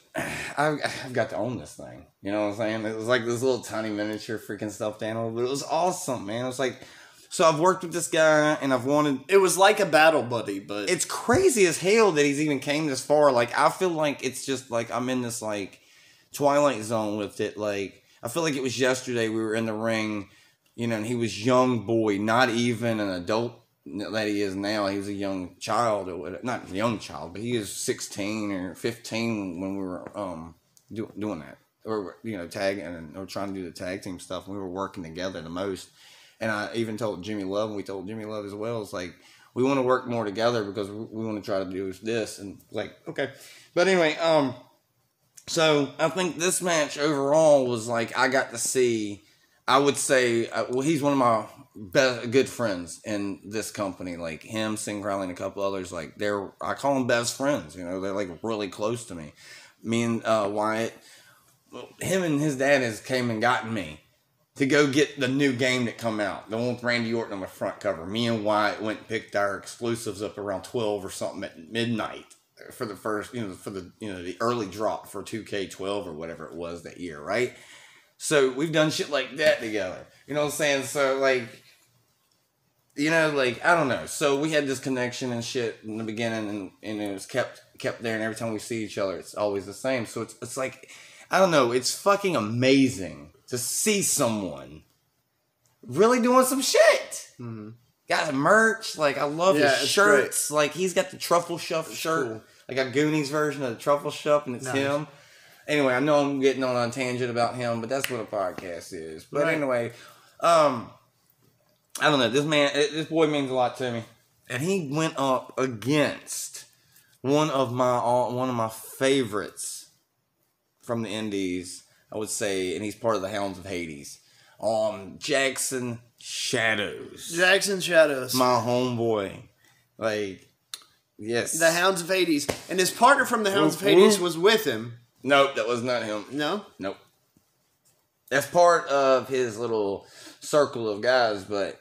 I've got to own this thing. You know what I'm saying? It was like this little tiny miniature freaking stuffed animal, but it was awesome, man. It was like, so I've worked with this guy, and I've wanted... It was like a battle buddy, but... It's crazy as hell that he's even came this far. Like, I feel like it's just, like, I'm in this, like, Twilight Zone with it. Like, I feel like it was yesterday we were in the ring, you know, and he was young boy, not even an adult that he is now. He was a young child, or not a young child, but he was 16 or 15 when we were doing that, or, you know, tagging or trying to do the tag team stuff. We were working together the most, and I even told Jimmy Love, and we told Jimmy Love as well. It's like, we want to work more together because we want to try to do this, and like, okay, but anyway, so I think this match overall was like, I got to see. I would say, well, he's one of my good friends in this company. Like him, Sing Crowley, and a couple others. Like I call them best friends. You know, they're like really close to me. Me and Wyatt, him and his dad came and gotten me to go get the new game that come out, the one with Randy Orton on the front cover. Me and Wyatt went and picked our exclusives up around 12 or something at midnight for the first, the early drop for 2K12 or whatever it was that year, right? So we've done shit like that together. You know what I'm saying? So like, you know, like, I don't know. So we had this connection and shit in the beginning, and it was kept there. And every time we see each other, it's always the same. So it's like, I don't know. It's fucking amazing to see someone really doing some shit. Mm-hmm. Got merch. Like, I love his shirts. Great. Like, he's got the Truffle Shuff shirt. Cool. Like a Goonies version of the Truffle Shuff, and it's him. Anyway, I know I'm getting on a tangent about him, but that's what a podcast is. But anyway, I don't know. This boy means a lot to me, and he went up against one of my favorites from the Indies, I would say, and he's part of the Hounds of Hades. Jackson Shadows. Jackson Shadows, my homeboy. Like, yes, the Hounds of Hades, and his partner from the Hounds of Hades was with him. Nope, that was not him. No? Nope. That's part of his little circle of guys, but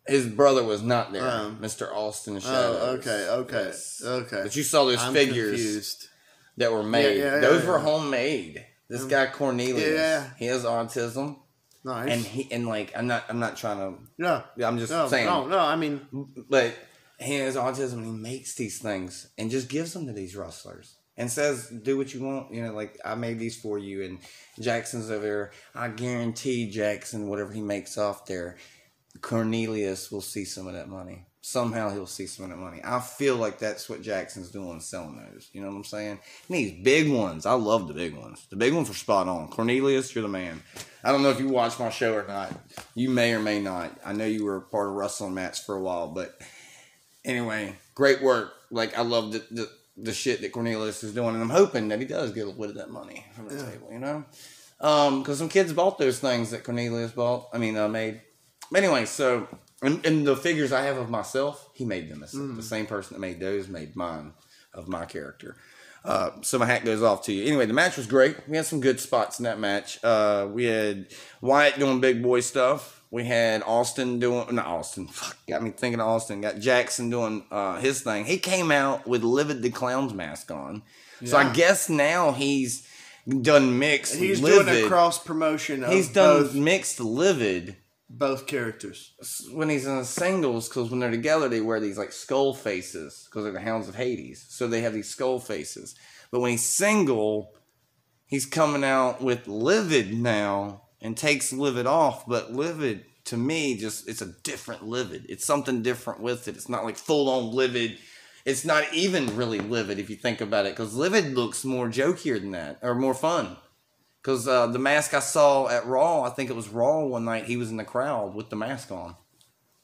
his brother was not there. Mr. Austin Shadows. Oh, okay. Yes. Okay. But you saw those figures. Confused. that were made. Those were homemade. This guy Cornelius, he has autism. Nice. And like I'm not trying to. Yeah. I'm just saying. No. I mean, but he has autism and he makes these things and just gives them to these wrestlers and says, "Do what you want." You know, like I made these for you. And Jackson's over there. I guarantee Jackson, whatever he makes off there, Cornelius will see some of that money. Somehow he'll see some of that money. I feel like that's what Jackson's doing, selling those. You know what I'm saying? And these big ones, I love the big ones. The big ones are spot on. Cornelius, you're the man. I don't know if you watch my show or not. You may or may not. I know you were part of wrestling match for a while, but anyway, great work. Like I love the shit that Cornelius is doing, and I'm hoping that he does get a little bit of that money from the table. You know, because some kids bought those things that Cornelius made. Anyway, so. And the figures I have of myself, he made them. The same person that made those made mine of my character. So my hat goes off to you. Anyway, the match was great. We had some good spots in that match. We had Wyatt doing big boy stuff. We had Austin doing... Not Austin. Fuck, got me thinking of Austin. Got Jackson doing his thing. He came out with Livid the Clown's mask on. Yeah. So I guess now he's done mixed He's Livid. Doing a cross promotion of He's done both, mixed Livid. Both characters. When he's in the singles, because when they're together, they wear these like skull faces because they're the Hounds of Hades. So they have these skull faces. But when he's single, he's coming out with Livid now and takes Livid off. But Livid, to me, it's a different Livid. It's something different with it. It's not like full-on Livid. It's not even really Livid if you think about it. Because Livid looks more jokier than that, or more fun. Because the mask I saw at Raw, I think it was Raw one night, he was in the crowd with the mask on.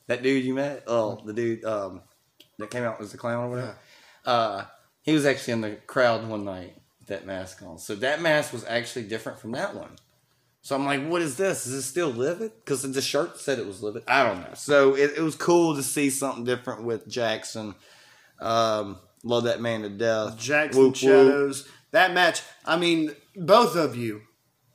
That dude you met? Oh, the dude that came out as the clown or whatever. Yeah. He was actually in the crowd one night with that mask on. So that mask was actually different from that one. So I'm like, what is this? Is this still Livid? Because the shirt said it was Livid. I don't know. So it was cool to see something different with Jackson. Love that man to death. Jackson Shadows. That match, I mean, both of you.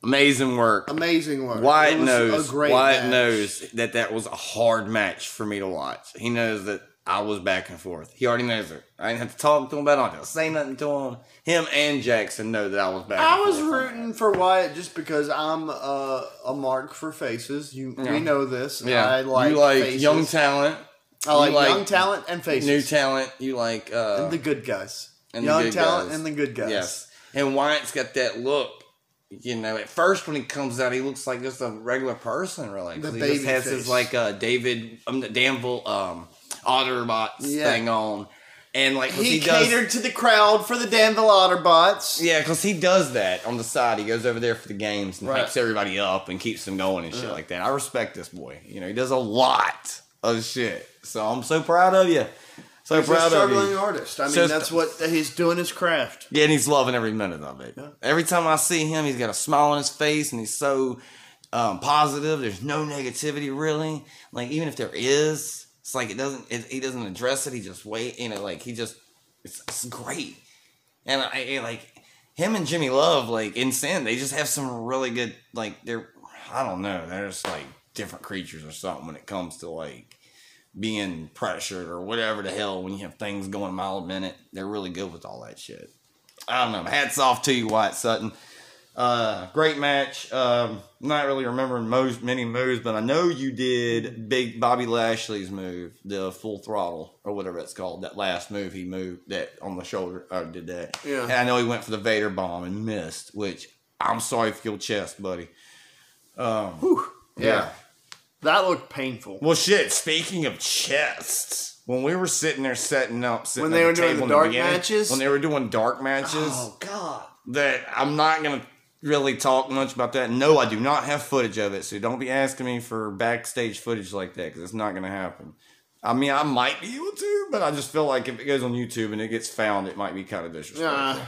Amazing work. Amazing work. Wyatt knows that was a hard match for me to watch. He knows that I was back and forth. He already knows it. I didn't have to talk to him about it. I didn't say nothing to him. Him and Jackson know that I was back and forth. I was rooting for Wyatt just because I'm a mark for faces. We know this. Yeah. I like you like faces. Young talent. I like young talent and faces. New talent. You like... and the good guys. Young talent and the good guys. Yes. And Wyatt's got that look. You know, at first when he comes out, he looks like just a regular person, really. The he baby just has face. his like Danville Otterbots thing on, and like he catered to the crowd for the Danville Otterbots. Yeah, because he does that on the side. He goes over there for the games and hypes everybody up and keeps them going and shit like that. I respect this boy. You know, he does a lot of shit. So I'm so proud of you. So he's proud a struggling of you. artist. I mean, that's what he's doing his craft. Yeah, and he's loving every minute of it. Yeah. Every time I see him, he's got a smile on his face, and he's so positive. There's no negativity, really. Like, even if there is, it's like he doesn't address it. He just it's great. And I like him and Jimmy Love, like, in Sin, they just have some really good, like, I don't know, they're just, like, different creatures or something when it comes to, like, being pressured or whatever the hell when you have things going a mile a minute. They're really good with all that shit. I don't know. Hats off to you, Wyatt Sutton. Great match. Not really remembering many moves, but I know you did big Bobby Lashley's move, the full throttle or whatever it's called. That last move he moved that on the shoulder. Did that. Yeah. And I know he went for the Vader bomb and missed, which I'm sorry for your chest, buddy. Yeah. That looked painful. Well, shit, speaking of chests, when we were sitting there setting up, when they were doing the dark matches? When they were doing dark matches. Oh, God. That I'm not going to really talk much about that. No, I do not have footage of it, so don't be asking me for backstage footage like that, because it's not going to happen. I mean, I might be able to, but I just feel like if it goes on YouTube and it gets found, it might be kind of disrespectful.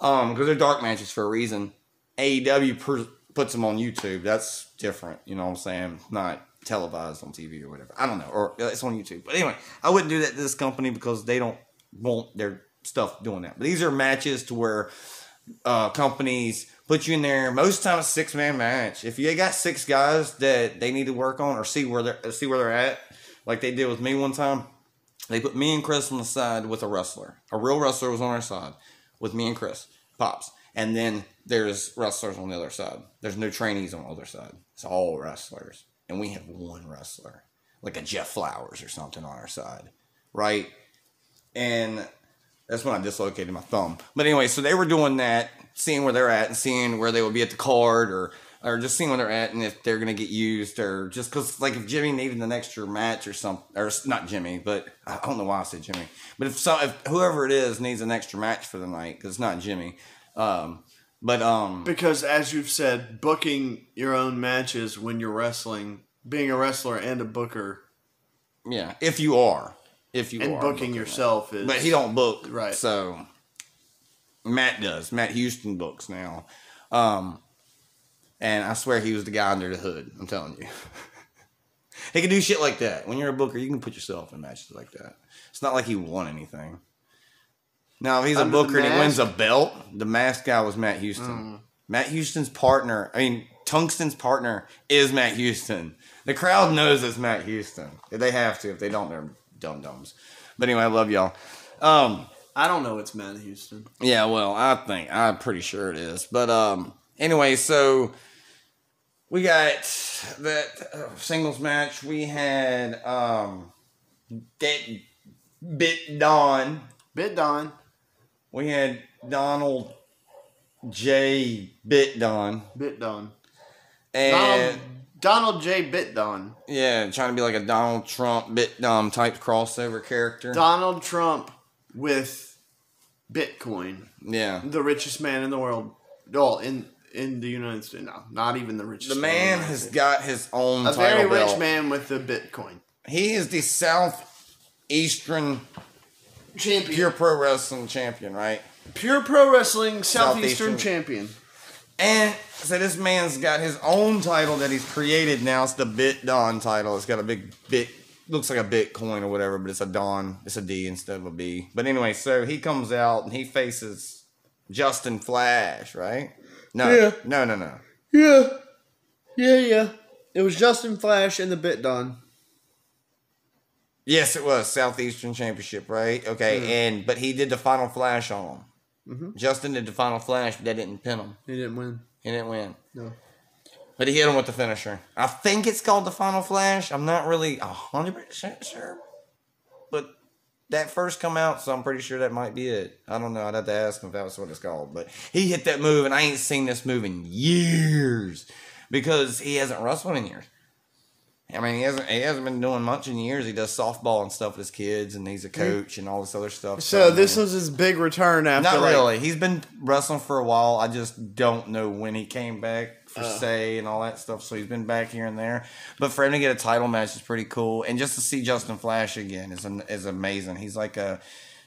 Because they're dark matches for a reason. AEW puts them on YouTube. That's different, you know what I'm saying? Not televised on TV or whatever. I don't know. Or it's on YouTube. But anyway, I wouldn't do that to this company because they don't want their stuff doing that. But these are matches to where companies put you in there. Most times, 6-man match. If you got 6 guys that they need to work on or see where they're at, like they did with me one time, they put me and Chris on the side with a wrestler. A real wrestler was on our side with me and Chris. Pops. And then there's wrestlers on the other side. There's no trainees on the other side. It's all wrestlers. And we have one wrestler, like a Jeff Flowers or something on our side, right? And that's when I dislocated my thumb. But anyway, so they were doing that, seeing where they're at and seeing where they would be at the card or just seeing where they're at and if they're going to get used or just because, like, if Jimmy needed an extra match or something, or not Jimmy, but I don't know why I said Jimmy. But if whoever it is needs an extra match for the night, because it's not Jimmy. Because as you've said, booking your own matches when you're wrestling, being a wrestler and a booker. Yeah, if you are. And booking yourself is... But he don't book. Right. So, Matt does. Matt Houston books now. And I swear he was the guy under the hood. I'm telling you. He can do shit like that. When you're a booker, you can put yourself in matches like that. It's not like he won anything. Now, if he's a booker and he wins a belt, the masked guy was Matt Houston. Matt Houston's partner, Tungsten's partner is Matt Houston. The crowd knows it's Matt Houston. They have to. If they don't, they're dum-dums. But anyway, I love y'all. I don't know it's Matt Houston. Yeah, well, I'm pretty sure it is. But anyway, so we got that singles match. We had Bit Don. We had Donald J. Bit Don. And Donald J. Bitdon. Yeah, trying to be like a Donald Trump Bitdom type crossover character. Donald Trump with Bitcoin. Yeah. The richest man in the world. Well, in the United States. No, not even the richest. The man has got his own title belt. A very belt. rich man with the Bitcoin. He is the Southeastern champion. Pure Pro Wrestling champion, right? Pure Pro Wrestling Southeastern champion. And so this man's got his own title that he's created now. It's the Bit Don title. It's got a big bit, looks like a Bitcoin or whatever, but it's a Don. It's a D instead of a B. But anyway, so he comes out and he faces Justin Flash, right? No. Yeah. No. Yeah. It was Justin Flash and the Bit Don. Yes, it was Southeastern Championship, right? Okay, but he did the Final Flash on him. Mm-hmm. Justin did the Final Flash, but that didn't pin him. He didn't win. No. But he hit him with the finisher. I think it's called the Final Flash. I'm not really 100% sure. But that first come out, so I'm pretty sure that might be it. I don't know. I'd have to ask him if that was what it's called. But he hit that move, and I ain't seen this move in years. Because he hasn't wrestled in years. I mean, he hasn't been doing much in years. He does softball and stuff with his kids, and he's a coach and all this other stuff. So this was his big return after. Not really. He's been wrestling for a while. I just don't know when he came back for say and all that stuff. So he's been back here and there. But for him to get a title match is pretty cool, and just to see Justin Flash again is amazing. He's like a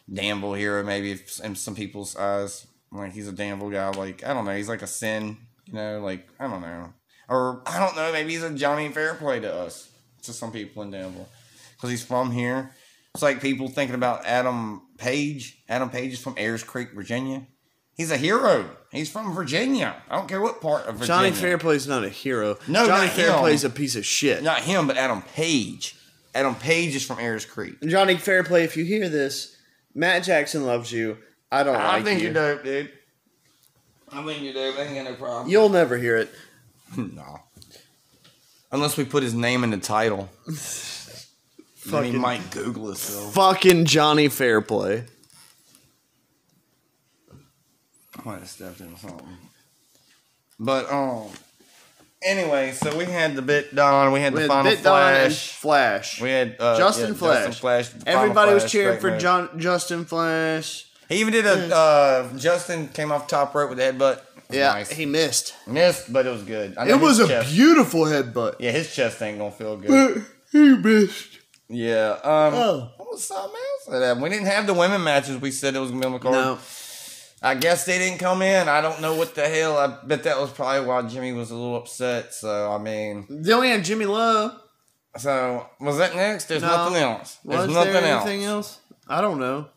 Danville hero, maybe in some people's eyes. Like he's a Danville guy. Like I don't know. He's like a Sin. Like I don't know. Or, I don't know, maybe he's a Johnny Fairplay to us. To some people in Danville. Because he's from here. It's like people thinking about Adam Page. Adam Page is from Ayers Creek, Virginia. He's a hero. He's from Virginia. I don't care what part of Virginia. Johnny Fairplay's not a hero. No, Johnny Fairplay's a piece of shit. Not him, but Adam Page. Adam Page is from Ayers Creek. Johnny Fairplay, if you hear this, Matt Jackson loves you. I don't like you. I think you're dope, dude. I think you're dope. I ain't got no problem. You'll never hear it. No. Unless we put his name in the title. Then he might Google himself. Fucking Johnny Fairplay. I might have stepped in something. But, anyway, so we had the Bit Don. We had the Final Flash. We had Justin Flash. Everybody was cheering for Justin Flash. He even did Justin came off top rope with the headbutt. Yeah, nice. He missed. But it was good. It was a beautiful headbutt. Yeah, his chest ain't gonna feel good. But he missed. Yeah. What was something else that happened? We didn't have the women matches we said it was gonna be on the card. No. I guess they didn't come in. I don't know what the hell. I bet that was probably why Jimmy was a little upset. So, I mean. They only had Jimmy Love. So, was that next? There's nothing else. Was there anything else? I don't know.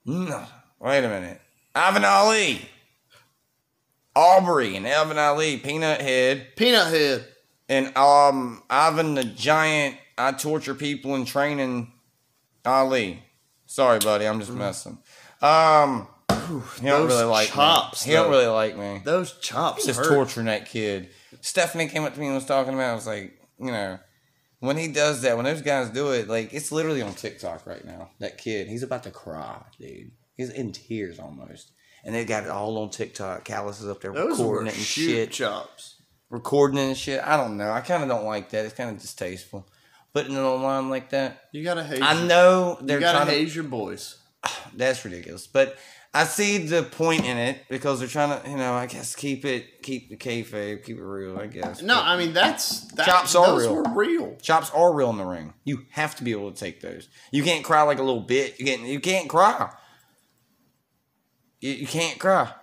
No. Wait a minute. Ivan Ali. Aubrey and Ivan Ali. Peanut Head. And Ivan the Giant. I torture people in training Ali. Sorry, buddy. I'm just messing. He don't really like chops. He don't really like me. Those chops. He's just torturing that kid. Stephanie came up to me and was talking about. I was like, when he does that, when those guys do it, like it's literally on TikTok right now. That kid, he's about to cry, dude. He's in tears almost, and they got it all on TikTok. Callus is up there recording it and shit. Chops. Recording it and shit. I don't know. I kind of don't like that. It's kind of distasteful. Putting it online like that. You gotta haze. I know they're trying to haze your boys. That's ridiculous, but I see the point in it because they're trying to, I guess keep the kayfabe, keep it real. I guess. No, I mean that's chops are those real. Were real. Chops are real in the ring. You have to be able to take those. You can't cry like a little bitch. You can't cry. You can't cry.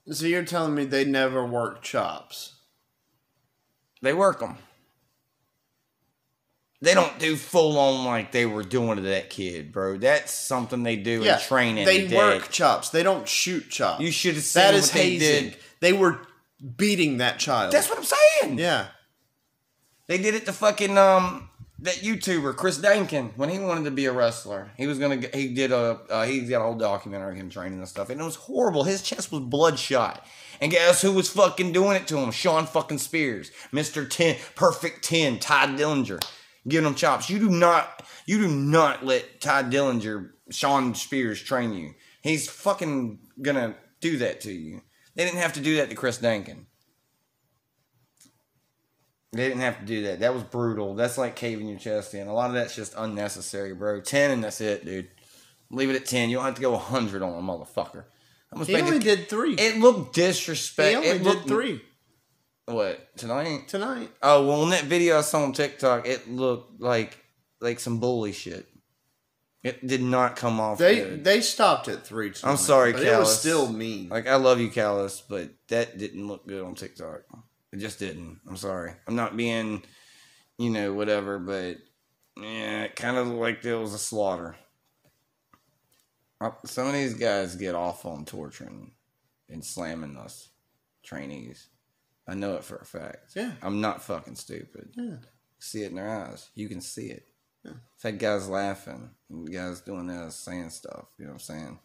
So you're telling me they never work chops? They work them. They don't do full on like they were doing to that kid, bro. That's something they do in training. They work chops. They don't shoot chops. You should have seen that what is they hazing. did. They were beating that child. That's what I'm saying. Yeah. They did it to fucking that YouTuber Chris Dankin when he wanted to be a wrestler. He got a whole documentary of him training and stuff, and it was horrible. His chest was bloodshot. And guess who was fucking doing it to him? Sean fucking Spears, Mr. 10, Perfect 10, Ty Dillinger. Giving them chops. You do not let Ty Dillinger, Sean Spears train you. He's fucking gonna do that to you. They didn't have to do that to Chris Dankin. They didn't have to do that. That was brutal. That's like caving your chest in. A lot of that's just unnecessary, bro. 10 and that's it, dude. Leave it at 10. You don't have to go 100 on a motherfucker. He only did 3. It looked disrespectful. He only did 3. What? Tonight? Tonight. Oh, well, in that video I saw on TikTok, it looked like some bully shit. It did not come off good. They stopped at 3 tonight. I'm sorry, Callus. It was still mean. Like, I love you, Callus, but that didn't look good on TikTok. It just didn't. I'm sorry. I'm not being, whatever, but yeah, it kind of looked like there was a slaughter. Some of these guys get off on torturing and slamming us trainees. I know it for a fact. Yeah. I'm not fucking stupid. Yeah. See it in their eyes. You can see it. Yeah. I've had guys laughing and guys doing this, saying stuff. You know what I'm saying?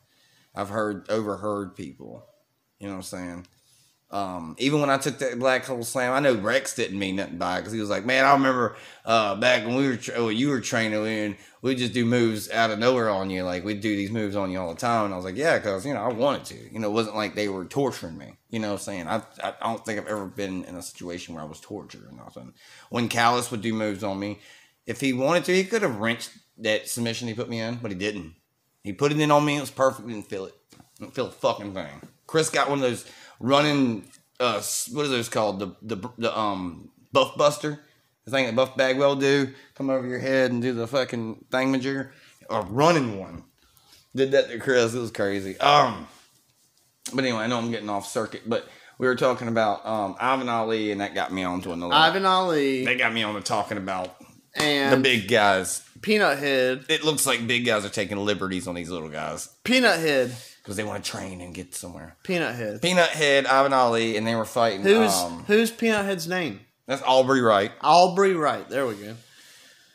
I've overheard people. You know what I'm saying? Even when I took that black hole slam, I know Rex didn't mean nothing by it because he was like, man, I remember back when you were training, we'd just do moves out of nowhere on you. Like, we'd do these moves on you all the time. And I was like, yeah, because, I wanted to. It wasn't like they were torturing me. You know what I'm saying? I don't think I've ever been in a situation where I was tortured or nothing. When Callus would do moves on me, if he wanted to, he could have wrenched that submission he put me in, but he didn't. He put it in on me. It was perfect. Didn't feel it. Didn't feel a fucking thing. Chris got one of those running, what are those called? The Buff Buster. The thing that Buff Bagwell do. Come over your head and do the fucking thingamajigger. A running one. Did that to Chris. It was crazy. But anyway, I know I'm getting off circuit, but we were talking about Ivan Ali, and that got me onto another. Ivan Ali. They got me on to talking about and the big guys. Peanut Head. It looks like big guys are taking liberties on these little guys. Peanut Head. Because they want to train and get somewhere. Peanut Head. Peanut Head, Ivan Ali, and they were fighting. Who's Peanut Head's name? That's Aubrey Wright. Aubrey Wright. There we go.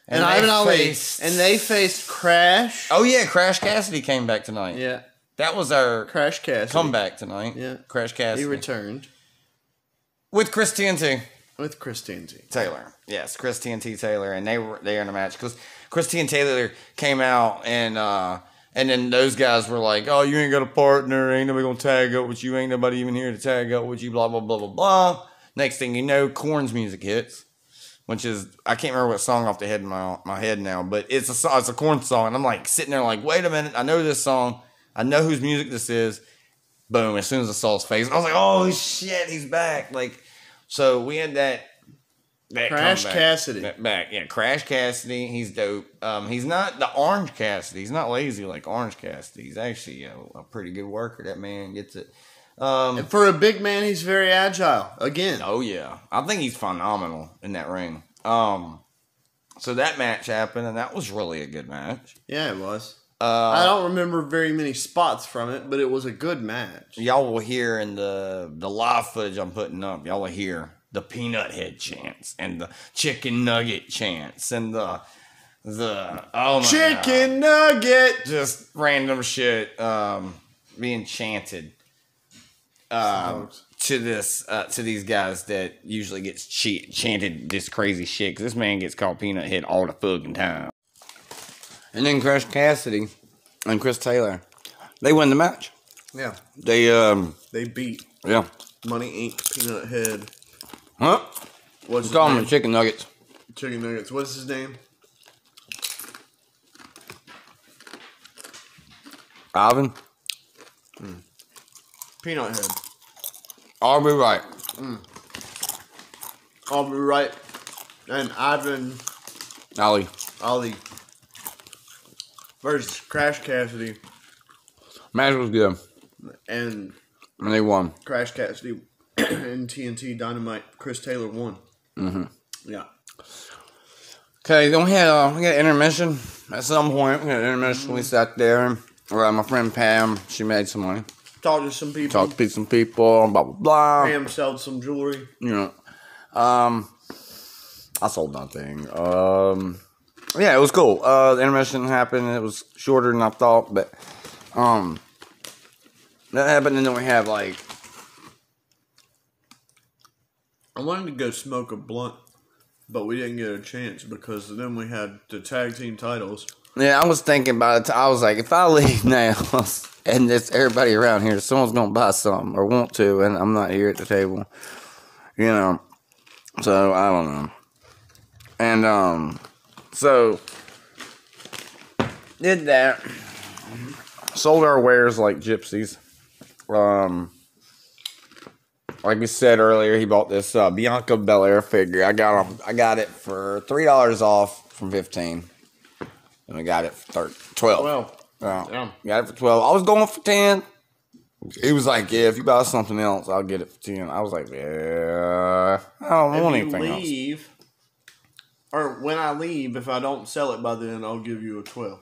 And Ivan Ali. And they faced Crash. Oh, yeah. Crash Cassidy came back tonight. Yeah. That was our Crash Cassidy comeback tonight. Yeah. Crash Cassidy. He returned. With Chris TNT. With Chris TNT. Taylor. Yes, Chris TNT Taylor. And they were there in the match. Because Chris TNT Taylor came out and then those guys were like, oh, you ain't got a partner. Ain't nobody going to tag up with you. Ain't nobody even here to tag up with you. Blah, blah, blah, blah, blah. Next thing you know, Korn's music hits. Which is, I can't remember what song off the head of my head now. But it's a Korn song. And I'm like sitting there like, wait a minute. I know this song. I know whose music this is. Boom. As soon as I saw his face, I was like, oh, shit. He's back. Like, so we had that Crash Cassidy. Back. Yeah, Crash Cassidy. He's dope. He's not the Orange Cassidy. He's not lazy like Orange Cassidy. He's actually a pretty good worker. That man gets it. And for a big man, he's very agile. Again. Oh, yeah. I think he's phenomenal in that ring. So that match happened, and that was really a good match. Yeah, it was. I don't remember very many spots from it, but it was a good match. Y'all will hear in the live footage I'm putting up, y'all will hear the peanut head chants and the chicken nugget chants and the Oh my chicken nugget. Just random shit. Be enchanted. To these guys that usually gets chanted this crazy shit. Because this man gets called Peanut Head all the fucking time. And then Crash Cassidy and Chris Taylor, they win the match. Yeah. They beat. Yeah. Money Inc. Peanut Head. Huh? What's his call name? Him Chicken Nuggets. Chicken Nuggets. What's his name? Ivan. Peanut Head. I'll be right. I'll be right. And Ivan. Ali. Versus Crash Cassidy. Match was good. And they won. Crash Cassidy and TNT Dynamite. Chris Taylor won. Mm-hmm. Yeah. Okay, then we got intermission at some point. We had intermission. We sat there. My friend Pam, she made some money. Talked to some people. Blah, blah, blah. Pam sold some jewelry. I sold nothing. Yeah, it was cool. The intermission happened. It was shorter than I thought, but that happened, and then we had I wanted to go smoke a blunt, but we didn't get a chance because then we had the tag team titles. Yeah, I was thinking about it. I was like, if I leave now, and it's everybody around here, someone's gonna buy something or want to, and I'm not here at the table, So I don't know. And so did that. Sold our wares like gypsies. Like we said earlier, he bought this Bianca Belair figure. I got it for $3 off from $15, and I got it for $12. Yeah. Got it for $12. I was going for $10. He was like, "Yeah, if you buy something else, I'll get it for $10." I was like, "Yeah, I don't want anything else." Or when I leave, if I don't sell it by then, I'll give you a $12.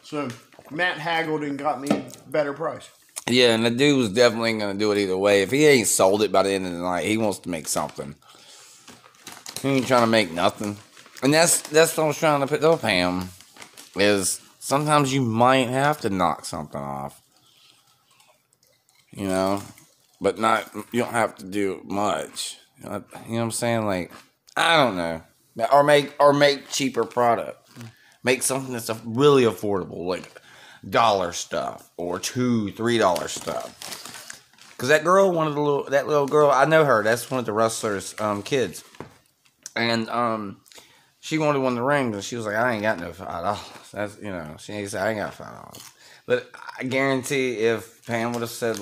So Matt haggled and got me a better price. Yeah, and the dude was definitely going to do it either way. If he ain't sold it by the end of the night, he wants to make something. He ain't trying to make nothing. And that's what I was trying to tell Pam, is sometimes you might have to knock something off. But you don't have to do much. You know what I'm saying? I don't know. Or make cheaper product. Make something that's really affordable, like dollar stuff or $2, $3 stuff. Cause that girl that little girl, I know her. That's one of the wrestlers' kids, and she wanted one of the rings, and she was like, "I ain't got no $5." That's she said, "I ain't got $5." But I guarantee if Pam would have said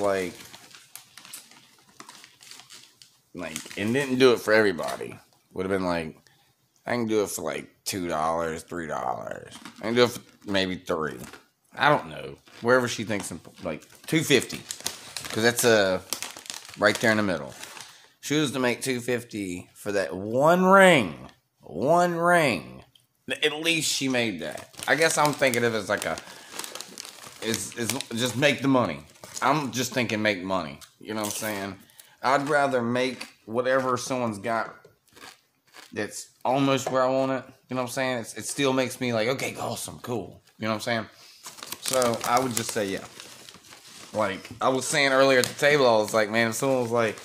and didn't do it for everybody, would have been I can do it for $2, $3. I can do it for maybe $3. I don't know. Wherever she thinks, $250, because that's right there in the middle. She was to make $250 for that one ring. At least she made that. I guess I'm thinking of it as it's just make the money. I'm just thinking make money. You know what I'm saying? I'd rather make whatever someone's got that's almost where I want it. You know what I'm saying? It still makes me okay, awesome, cool. You know what I'm saying? So I would just say, yeah. I was saying earlier at the table, I was like, man, if someone was like,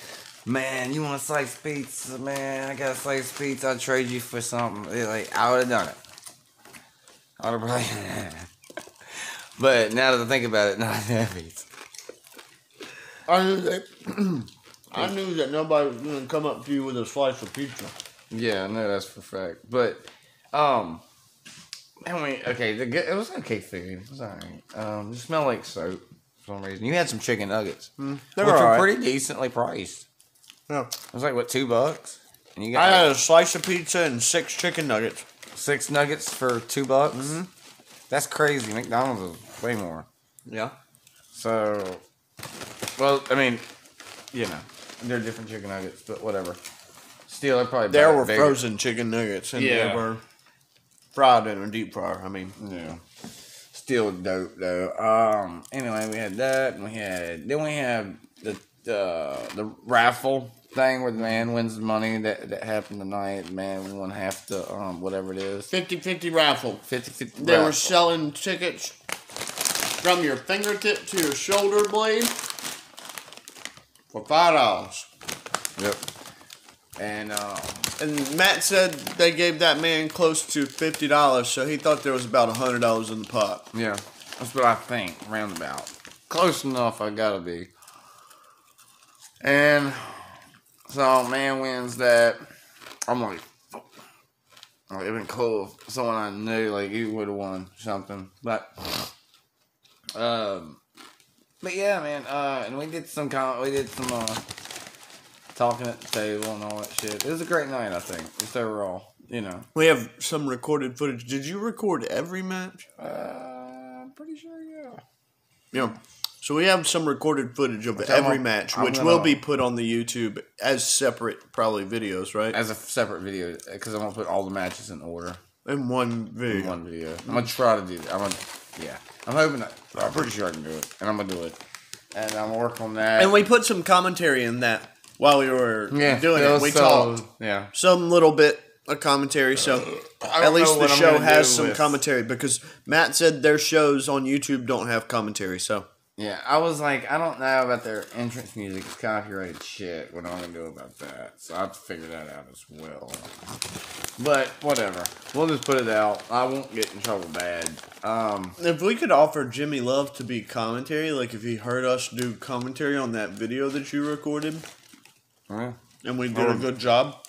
man, you want a slice of pizza? Man, I got a slice of pizza. I'll trade you for something. I would have done it. I would have probably. But now that I think about it, not that pizza. I knew that nobody was going to come up to you with a slice of pizza. Yeah, I know that's for a fact. But, it was okay food. It was alright. It smelled like soap for some reason. You had some chicken nuggets, which were pretty decently priced. Yeah. It was $2? And you got I had a slice of pizza and 6 chicken nuggets. 6 nuggets for $2? Mm-hmm. That's crazy. McDonald's is way more. Yeah. So, well, I mean, they're different chicken nuggets, but whatever. Still, they're probably there were bigger. Frozen chicken nuggets, and they were fried in a deep fryer. I mean, yeah. Still dope though. Anyway, we had that, and we had the raffle. thing where the man wins the money that happened tonight. The man won half the, whatever it is. 50-50 raffle. 50-50 They were selling tickets from your fingertip to your shoulder blade for $5. Yep. And Matt said they gave that man close to $50, so he thought there was about $100 in the pot. Yeah, that's what I think, roundabout. Close enough, I gotta be. And so, man wins that. I'm like, it'd been cool if someone I knew, like, you would have won something. But yeah, man, and we did some talking at the table and all that shit. It was a great night, I think, just overall, you know. We have some recorded footage. Did you record every match? I'm pretty sure, yeah. Yeah. So we have some recorded footage of every match, which will be put on the YouTube as separate, probably videos, right? As a separate video, because I'm going to put all the matches in order. In one video. In one video. I'm going to try to do that. I'm hoping I'm pretty sure I can do it. And I'm going to do it. And I'm going to work on that. And we put some commentary in that while we were doing it. We talked. Yeah. Some little bit of commentary, so at least the show has some commentary, because Matt said their shows on YouTube don't have commentary, so. Yeah, I was like, I don't know about their entrance music. It's copyrighted shit. What am I going to do about that? So I have to figure that out as well. But, whatever. We'll just put it out. I won't get in trouble bad. If we could offer Jimmy Love to be commentary, like if he heard us do commentary on that video that you recorded, and we did a good job.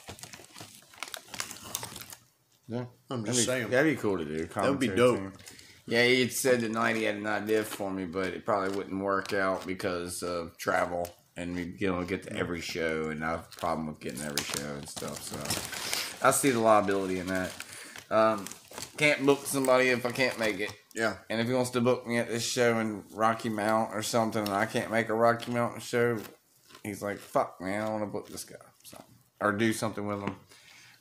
Yeah. I'm just saying. That'd be cool to do. That would be dope. Team. Yeah, he had said tonight he had an idea for me, but it probably wouldn't work out because of travel and we don't get to every show, and I have a problem with getting every show and stuff. So I see the liability in that. Can't book somebody if I can't make it. Yeah. And if he wants to book me at this show in Rocky Mount or something, and I can't make a Rocky Mountain show, he's like, "Fuck, man, I want to book this guy," so, or do something with him.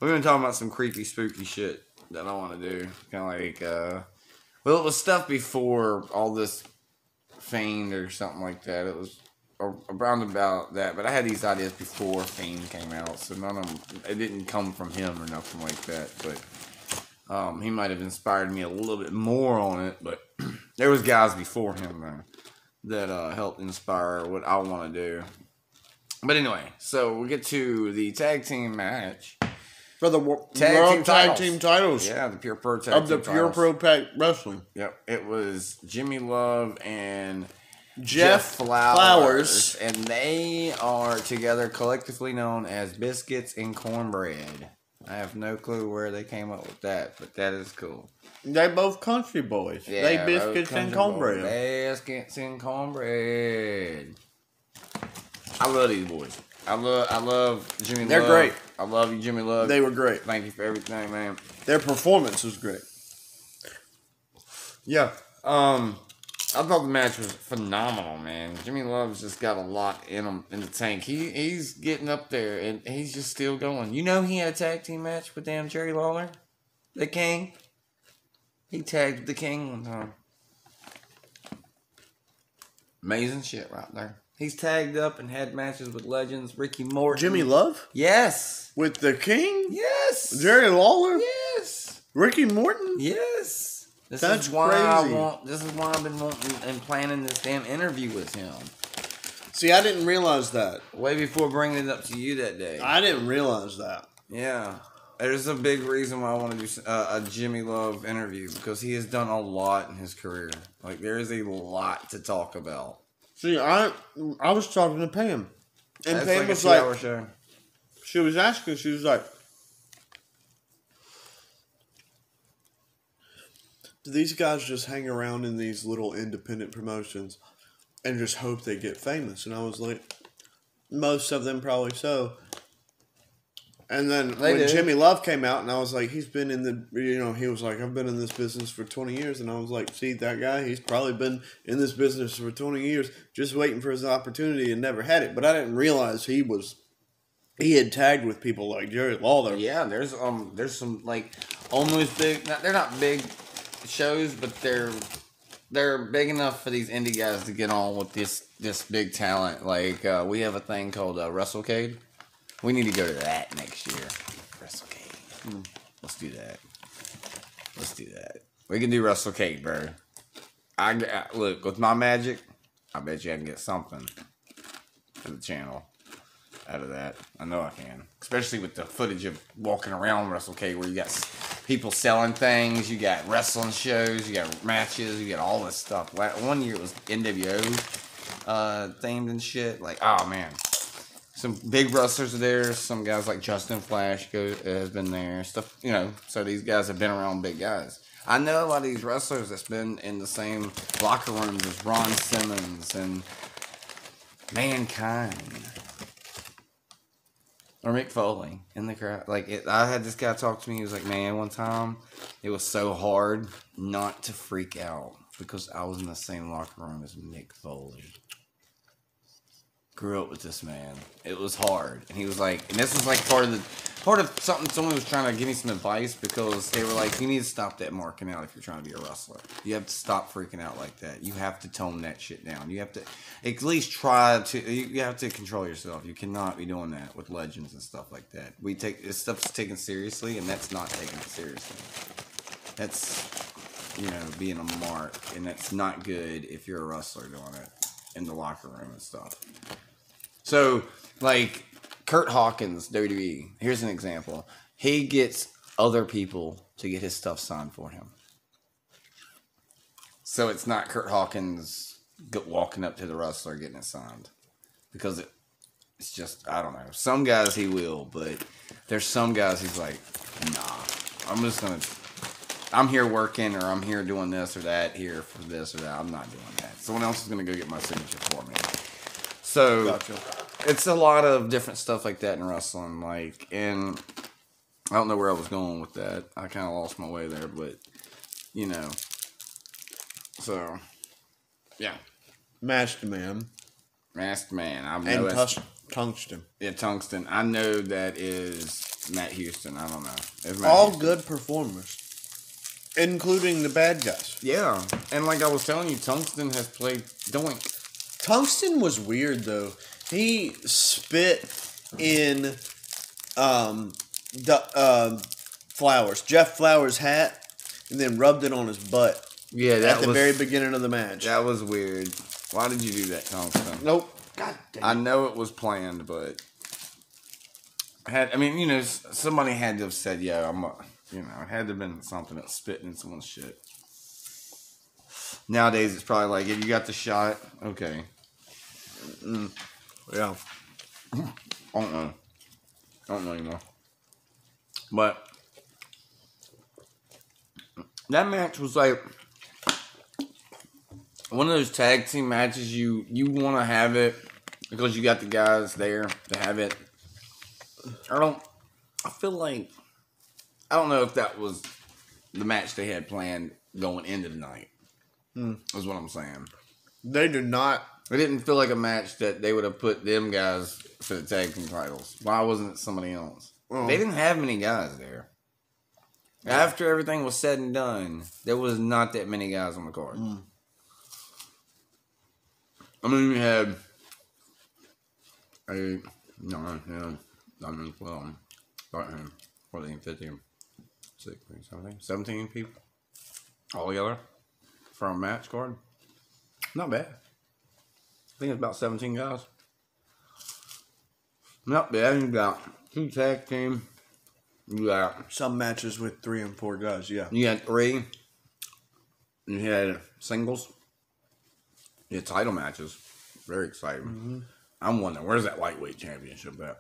We've been talking about some creepy, spooky shit that I want to do, kind of like. Well, it was stuff before all this Fiend or something like that. It was around about that, but I had these ideas before Fiend came out, so none of them, it didn't come from him or nothing like that, but he might have inspired me a little bit more on it, but there was guys before him that helped inspire what I want to do. But anyway, so we'll get to the tag team match. For the World Tag Team titles. Yeah, the Pure Pro Tag Team titles. Of the Pure Pro Wrestling. Yep. It was Jimmy Love and Jeff Flowers. And they are together collectively known as Biscuits and Cornbread. I have no clue where they came up with that, but that is cool. They both country boys. Yeah, they Biscuits and Cornbread. Biscuits and Cornbread. I love these boys. I love Jimmy Love. They're great. I love you, Jimmy Love. They were great. Thank you for everything, man. Their performance was great. Yeah. I thought the match was phenomenal, man. Jimmy Love's just got a lot in him in the tank. He's getting up there, and he's just still going. You know he had a tag team match with damn Jerry Lawler? The King? He tagged the King one time. Amazing shit right there. He's tagged up and had matches with legends. Ricky Morton. Jimmy Love? Yes. With the King? Yes. Jerry Lawler? Yes. Ricky Morton? Yes. That's crazy. This is why I've been wanting and planning this damn interview with him. See, I didn't realize that. Way before bringing it up to you that day. I didn't realize that. Yeah. There's a big reason why I want to do a Jimmy Love interview, because he has done a lot in his career. Like, there is a lot to talk about. See, I was talking to Pam, and That's Pam was like, show. She was asking, she was like, do these guys just hang around in these little independent promotions and just hope they get famous? And I was like, most of them probably so. And then when Jimmy Love came out, and I was like, he's been in the, he was like, I've been in this business for 20 years. And I was like, see, that guy, he's probably been in this business for 20 years, just waiting for his opportunity and never had it. But I didn't realize he had tagged with people like Jerry Lawler. Yeah, there's some, like, almost big, they're not big shows, but they're big enough for these indie guys to get on with this big talent. Like, we have a thing called WrestleCade. We need to go to that next year. WrestleCade. Let's do that. We can do WrestleCade, bro. Look, with my magic, I bet you I can get something for the channel out of that. I know I can. Especially with the footage of walking around WrestleCade where you got people selling things, you got wrestling shows, you got matches, you got all this stuff. One year it was NWO themed and shit. Like, oh man. Some big wrestlers are there. Some guys like Justin Flash has been there. Stuff, so these guys have been around big guys. I know a lot of these wrestlers that's been in the same locker rooms as Ron Simmons and Mankind. Or Mick Foley in the crowd. I had this guy talk to me. He was like, man, one time it was so hard not to freak out because I was in the same locker room as Mick Foley. Grew up with this man. It was hard. And he was like, and this was like part of something someone was trying to give me some advice because they were like, you need to stop that marking out if you're trying to be a wrestler. You have to stop freaking out like that. You have to tone that shit down. You have to at least try to, you have to control yourself. You cannot be doing that with legends and stuff like that. This stuff's taken seriously and that's not taking it seriously. That's, being a mark and that's not good if you're a wrestler doing it in the locker room and stuff. So, like, Kurt Hawkins, WWE, here's an example. He gets other people to get his stuff signed for him. So it's not Kurt Hawkins walking up to the wrestler getting it signed. Because it's just, I don't know. Some guys he will, but there's some guys he's like, nah, I'm here working or I'm here doing this or that, here for this or that. I'm not doing that. Someone else is going to go get my signature for me. So, gotcha. It's a lot of different stuff like that in wrestling. And I don't know where I was going with that. I kind of lost my way there, but, So, yeah. Masked Man. Tungsten. Yeah, Tungsten. I know that is Matt Houston. I don't know. All good performers. Including the bad guys. Yeah. And like I was telling you, Tungsten has played Doink. Tungsten was weird, though. He spit in Jeff Flowers' hat and then rubbed it on his butt. Yeah, at the very beginning of the match. That was weird. Why did you do that, Tungsten? Nope. God damn. I know it was planned, but somebody had to have said, yeah, it had to have been something that spitting in someone's shit. Nowadays, it's probably like, if you got the shot, okay. Yeah. I don't know anymore. But that match was like one of those tag team matches you want to have it because you got the guys there to have it. I don't know if that was the match they had planned going into the night. Is what I'm saying. They did not. It didn't feel like a match that they would have put them guys for the tag team titles. Why wasn't it somebody else? They didn't have many guys there. After everything was said and done, there was not that many guys on the card. We had 8, 9, 10, 11, 12, 13, 14, 15, 16, 17 people all together for a match card. Not bad. I think it's about 17 guys. Not bad. You got 2 tag team. You got some matches with 3 and 4 guys, yeah. You had 3. You had singles. You had title matches. Very exciting. Mm-hmm. I'm wondering, where's that lightweight championship at?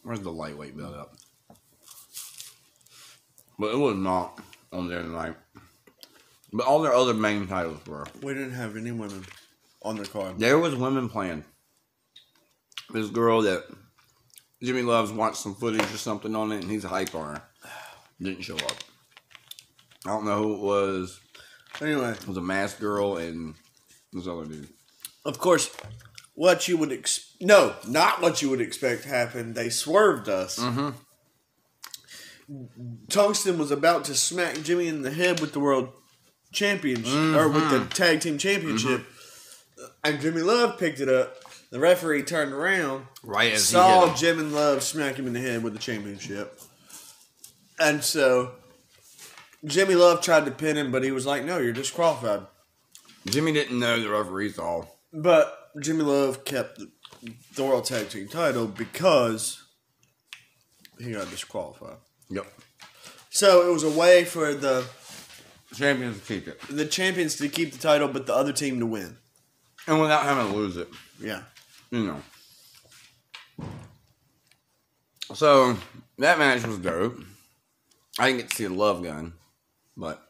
Where's the lightweight build up? But it was not on there tonight. But all their other main titles were. We didn't have any women on the card. There was women playing. This girl that Jimmy Loves watched some footage or something on it, and he's a hype on her. Didn't show up. I don't know who it was. Anyway. It was a masked girl and this other dude. Of course, what you would not what you would expect happened. They swerved us. Mm-hmm. Tungsten was about to smack Jimmy in the head with the world championship, or with the tag team championship, and Jimmy Love picked it up The referee turned around, right as saw Jim and Love smack him in the head with the championship. And so Jimmy Love tried to pin him, but he was like, no, you're disqualified. Jimmy didn't know the referee saw. But Jimmy Love kept the World Tag Team title because he got disqualified. Yep. So it was a way for the champions to keep it. The champions to keep the title, but the other team to win. And without having to lose it. Yeah. You know. So, that match was dope. I didn't get to see the Love Gun, but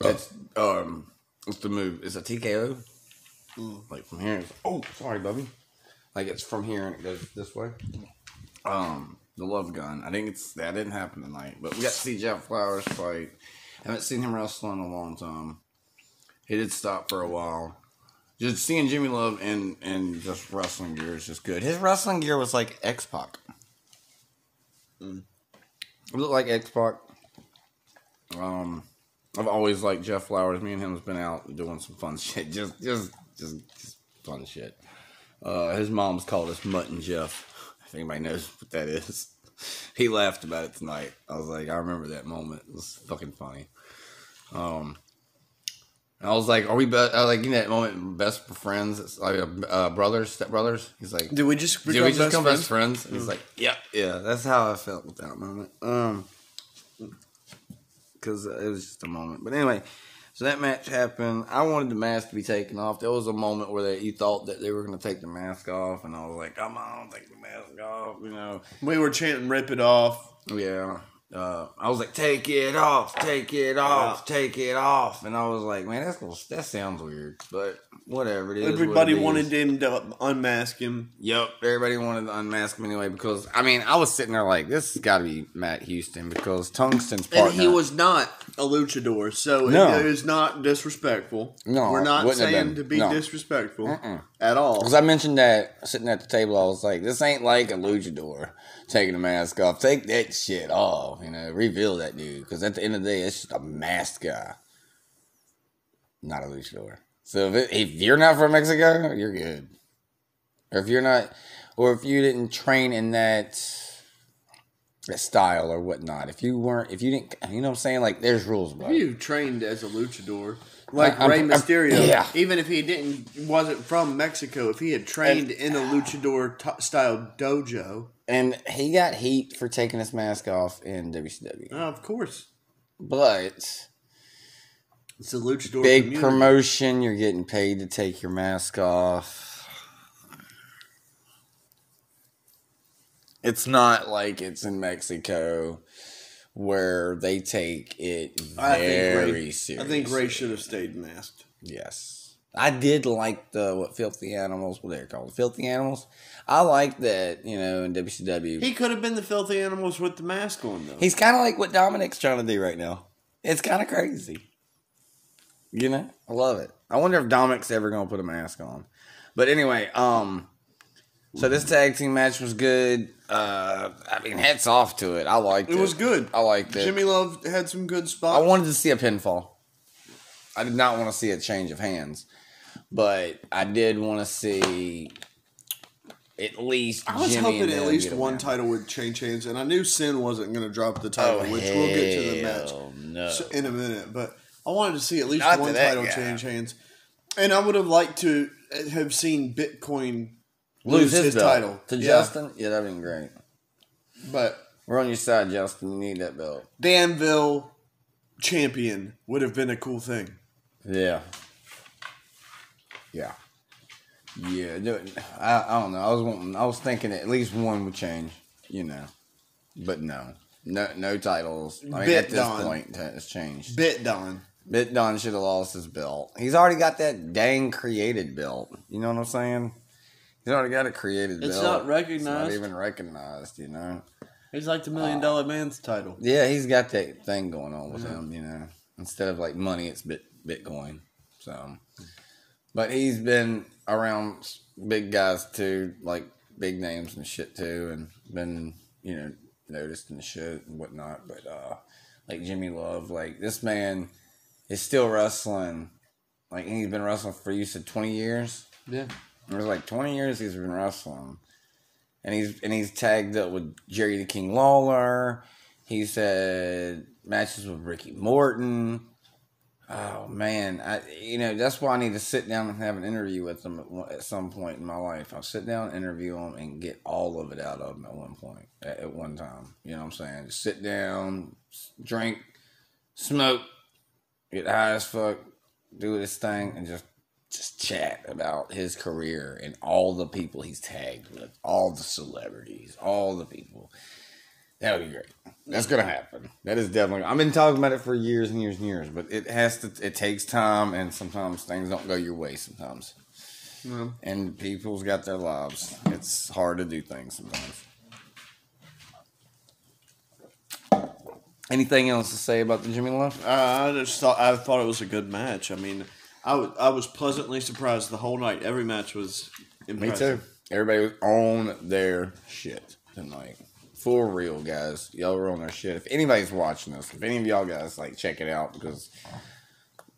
it's the move. It's a TKO. Like from here. Oh, sorry, Bubby. Like it's from here and it goes this way. The Love Gun. That didn't happen tonight, but we got to see Jeff Flowers fight. I haven't seen him wrestle in a long time. He did stop for a while. Just seeing Jimmy Love in just wrestling gear is just good. His wrestling gear was like X-Pac. It looked like X-Pac. I've always liked Jeff Flowers. Me and him has been out doing some fun shit. Just fun shit. His mom's called us Mutt and Jeff. If anybody knows what that is. He laughed about it tonight. I was like, I remember that moment. It was fucking funny. And I was like, are we in that moment best friends? It's like brothers, stepbrothers. He's like, did we just become best friends? And he's like, yeah, that's how I felt with that moment. Because it was just a moment. But anyway, so that match happened. I wanted the mask to be taken off. There was a moment where you thought that they were going to take the mask off, and I was like, come on, take the mask off, you know. We were chanting, rip it off. Yeah. I was like, take it off, take it off, take it off. And I was like, man, that sounds weird. But whatever it is. Everybody wanted him to unmask him. Yep. Everybody wanted to unmask him anyway because, I mean, I was sitting there like, this has got to be Matt Houston because Tungsten's partner. And he was not a luchador, so it is not disrespectful. No. We're not saying to be disrespectful at all. Because I mentioned that sitting at the table, I was like, this ain't like a luchador taking the mask off. Take that shit off. You know, reveal that dude. Because at the end of the day, it's just a masked guy. Not a luchador. So if you're not from Mexico, you're good. Or if you're not, or if you didn't train in that style or whatnot. If you didn't, you know what I'm saying? Like, there's rules about it. If you trained as a luchador, like Rey Mysterio, even if he wasn't from Mexico, if he had trained in a luchador style dojo. And he got heat for taking his mask off in WCW. Of course. But it's a luchador big community. Promotion, you're getting paid to take your mask off. It's not like it's in Mexico where they take it very seriously. I think Ray should have stayed masked. Yes. I did like Filthy Animals, what they're called, Filthy Animals. I like that, you know, in WCW. He could have been the Filthy Animals with the mask on, though. He's kind of like what Dominic's trying to do right now. It's kind of crazy. You know? I love it. I wonder if Dominic's ever going to put a mask on. But anyway, so this tag team match was good. I mean, hats off to it. I liked it. It was good. I liked it. Jimmy Love had some good spots. I wanted to see a pinfall. I did not want to see a change of hands. But I did want to see at least I was hoping at least one title would change hands. And I knew Sin wasn't going to drop the title, which we'll get to the match in a minute. But I wanted to see at least one title change hands. And I would have liked to have seen Bitcoin lose his title to Justin. Yeah, that'd been great. But we're on your side, Justin. You need that belt. Danville champion would have been a cool thing. Yeah. Yeah. I don't know. I was thinking at least one would change, you know, but no titles. I mean, at this point, it's changed. Bit Don should have lost his belt. He's already got that dang created belt. You know what I'm saying? He's already got a created belt. It's not recognized. It's not even recognized, you know. He's like the $1 Million Man's title. Yeah, he's got that thing going on with him, you know. Instead of like money, it's Bitcoin. So, but he's been around big guys too, like big names and shit too, and been, you know, noticed and shit and whatnot. But like Jimmy Love, like this man is still wrestling. Like, and he's been wrestling for, you said, 20 years? Yeah. It was like 20 years he's been wrestling. And he's tagged up with Jerry the King Lawler. He's had matches with Ricky Morton. Oh, man. That's why I need to sit down and have an interview with him at some point in my life. I'll sit down, interview him, and get all of it out of him at one point, at one time. You know what I'm saying? Just sit down, drink, smoke, get high as fuck, do this thing, and just chat about his career and all the people he's tagged with, all the celebrities, all the people. That would be great. That's gonna happen. That is definitely. I've been talking about it for years and years and years, but it has to. It takes time, and sometimes things don't go your way. Sometimes, and people's got their lives. It's hard to do things sometimes. Anything else to say about the Jimmy Love? I thought it was a good match. I mean, I was pleasantly surprised the whole night. Every match was impressive. Me too. Everybody was on their shit tonight. For real, guys. Y'all were on their shit. If anybody's watching this, if any of y'all guys check it out, because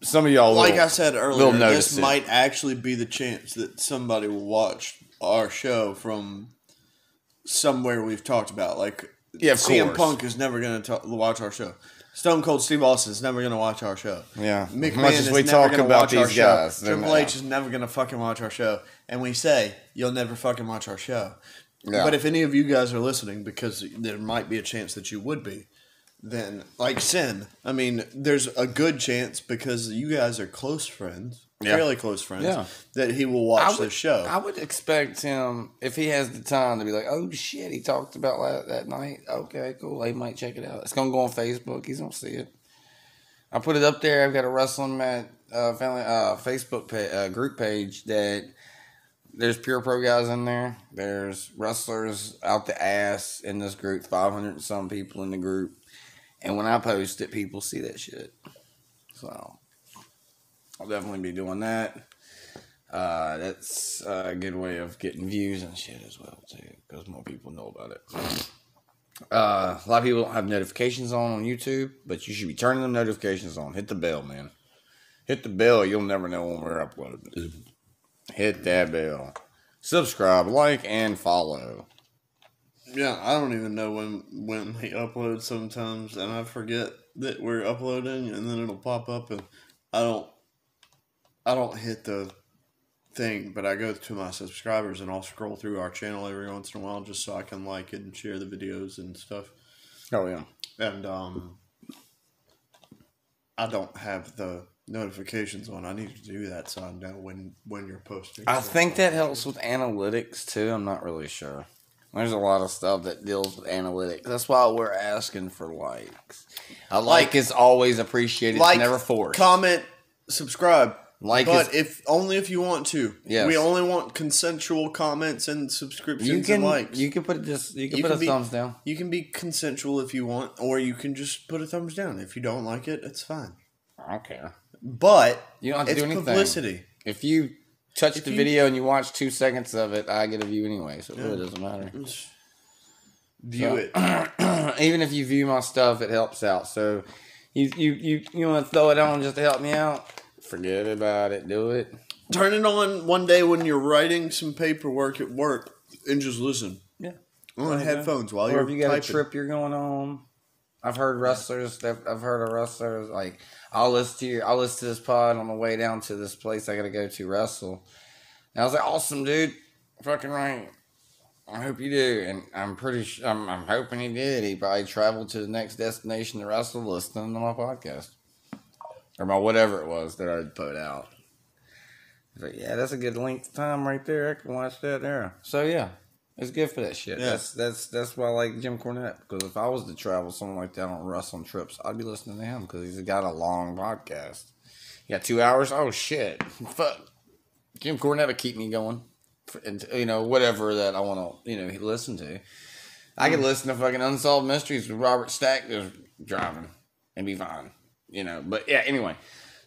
some of y'all, like I said earlier, this might actually be the chance that somebody will watch our show from somewhere we've talked about. Like, CM Punk is never going to watch our show. Stone Cold Steve Austin is never going to watch our show. Yeah. McMahon is never going to watch our show. Triple H is never going to fucking watch our show. And we say, you'll never fucking watch our show. Yeah. But if any of you guys are listening, because there might be a chance that you would be, then, like Sin, I mean, there's a good chance, because you guys are close friends, fairly close friends, that he will watch this show. I would expect him, if he has the time, to be like, oh shit, he talked about that night. Okay, cool. He might check it out. It's going to go on Facebook. He's going to see it. I put it up there. I've got a Wrestling Mat family Facebook group page that there's Pure Pro guys in there. There's wrestlers out the ass in this group. 500 and some people in the group. And when I post it, people see that shit. So, I'll definitely be doing that. That's a good way of getting views and shit as well, too. Because more people know about it. A lot of people don't have notifications on YouTube. But you should be turning them notifications on. Hit the bell, man. Hit the bell. You'll never know when we're uploading. Hit that bell. Subscribe, like, and follow. Yeah, I don't even know when we upload sometimes, and I forget that we're uploading, and then it'll pop up, and I don't hit the thing, but I go to my subscribers, and I'll scroll through our channel every once in a while just so I can like it and share the videos and stuff. Oh, yeah. And I don't have the notifications on. I need to do that so I know when you're posting. I think that helps with analytics too. I'm not really sure. There's a lot of stuff that deals with analytics. That's why we're asking for likes. A like is always appreciated. It's never forced. Comment, subscribe. But only if you want to. Yes. We only want consensual comments and subscriptions and likes. You can put a thumbs down. You can be consensual if you want, or you can just put a thumbs down. If you don't like it, it's fine. I don't care. But you don't have to do anything. Publicity. If you touch the video and you watch 2 seconds of it, I get a view anyway, so it really doesn't matter. View it. Even if you view my stuff, it helps out. So you want to throw it on just to help me out? Forget about it. Do it. Turn it on one day when you're writing some paperwork at work and just listen. Yeah. On headphones while you're typing. Or if you got a trip you're going on. I've heard wrestlers. I've heard of wrestlers like, I'll listen to this pod on the way down to this place I gotta go to wrestle. And I was like, awesome, dude, fucking right. I hope you do, and I'm pretty sure. I'm hoping he did. He probably traveled to the next destination to wrestle, listening to my podcast or my whatever it was that I put out. But yeah, that's a good length of time right there. I can watch that there. So yeah. It's good for that shit. Yeah. That's why I like Jim Cornette. Because if I was to travel something like that on wrestling trips, I'd be listening to him because he's got a long podcast. You got 2 hours? Oh shit! Fuck. Jim Cornette will keep me going. Whatever that I want to listen to. I could listen to fucking Unsolved Mysteries with Robert Stack just driving and be fine. But yeah. Anyway,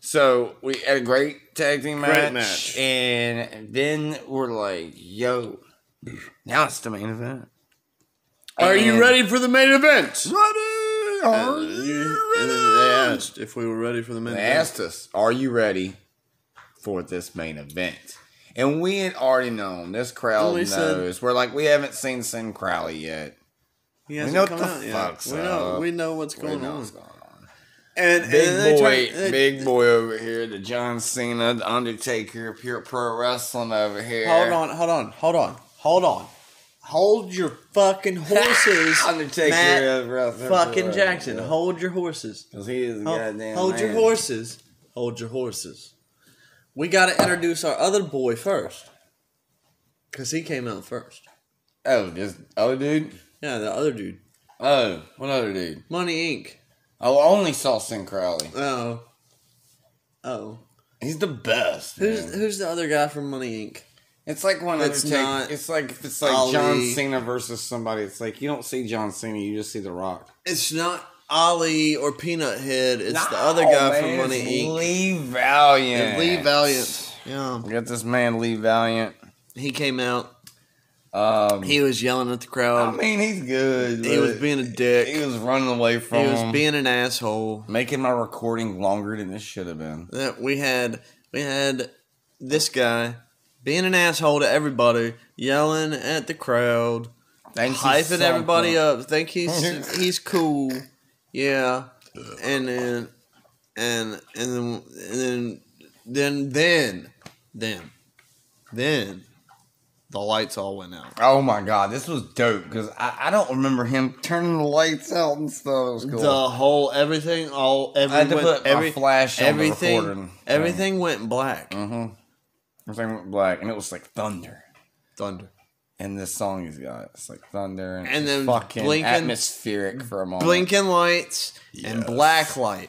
so we had a great tag team match, and then we're like, yo. Now it's the main event. Are you ready for the main event? Ready? Are you ready? They asked if we were ready for the main event. They asked us, are you ready for this main event? And we had already known. This crowd knows. We're like, we haven't seen Sin Crowley yet. We know what the fuck's up. We know what's going on. And big boy over here, the John Cena, the Undertaker, pure pro wrestling over here. Hold on. Hold your fucking horses, Undertaker, Matt fucking Jackson. Hold your horses. Because he is a goddamn Hold your horses. Hold your horses. We got to introduce our other boy first. Because he came out first. Oh, this other dude? Yeah, the other dude. Oh, what other dude? Money Inc. Oh, I only saw Sin Crowley. Oh. He's the best. Who's the other guy from Money Inc.? It's like when it's like Ali. John Cena versus somebody. It's like you don't see John Cena, you just see The Rock. It's not Ali or Peanut Head. It's the other guy from Money Inc. Lee Valiant. Lee Valiant. Yeah. We got this man Lee Valiant. He came out. He was yelling at the crowd. I mean, he's good. He was being a dick. He was running away from him. He was being an asshole. Making my recording longer than this should have been. We had this guy being an asshole to everybody, yelling at the crowd, hyping everybody up. Think he's cool. Yeah. And then the lights all went out. Oh my god, this was dope because I don't remember him turning the lights out and stuff. It was cool. The whole everything, I had to put my flash on the recording. Everything went black. Mm-hmm. Everything went black, and it was like thunder. And this song he's got, it's like thunder, and then fucking blinking, atmospheric for a moment. Blinking lights and black light.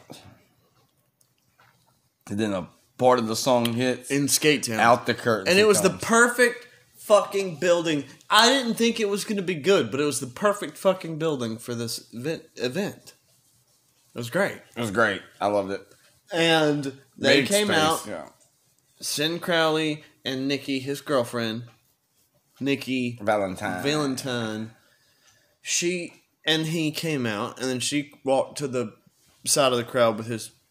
And then a part of the song hits in Skate Town, out the curtain, and it was the perfect fucking building. I didn't think it was going to be good, but it was the perfect fucking building for this event. It was great. It was great. I loved it. And they came out. Yeah. Sin Crowley and Nikki, his girlfriend, Nikki Valentine. He came out, and then she walked to the side of the crowd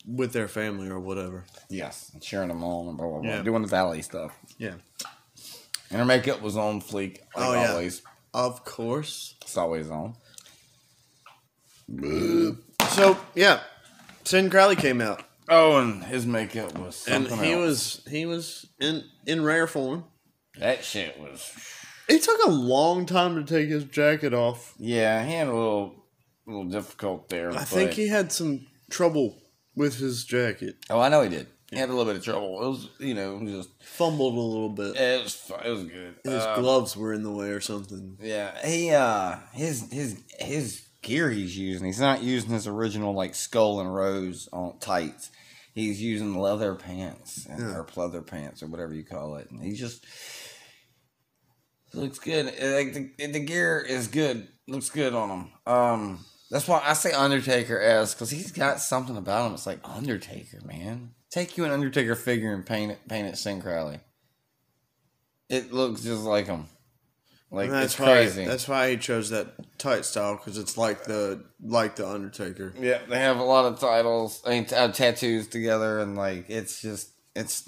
with their family or whatever. Yes, cheering them on and blah blah blah, doing the valley stuff. Yeah. And her makeup was on fleek, like always. Of course. It's always on. So, yeah. Sin Crowley came out. Oh, and his makeup was something else. He was in rare form. That shit was... It took a long time to take his jacket off. Yeah, he had a little difficult there. I think he had some trouble with his jacket. Oh, I know he did. He had a little bit of trouble. It was, just... Fumbled a little bit. It was good. His gloves were in the way or something. Yeah, his gear he's using, he's not using his original, skull and rose on tights. He's using leather pants, or pleather pants, or whatever you call it. And he just... looks good. The gear is good. Looks good on him. That's why I say Undertaker-esque, because he's got something about him. It's like, Undertaker, man. Take you an Undertaker figure and paint it Sin Crowley. It looks just like him. It's crazy. That's why he chose that tight style, because it's like the Undertaker. Yeah, they have a lot of titles, tattoos together, and it's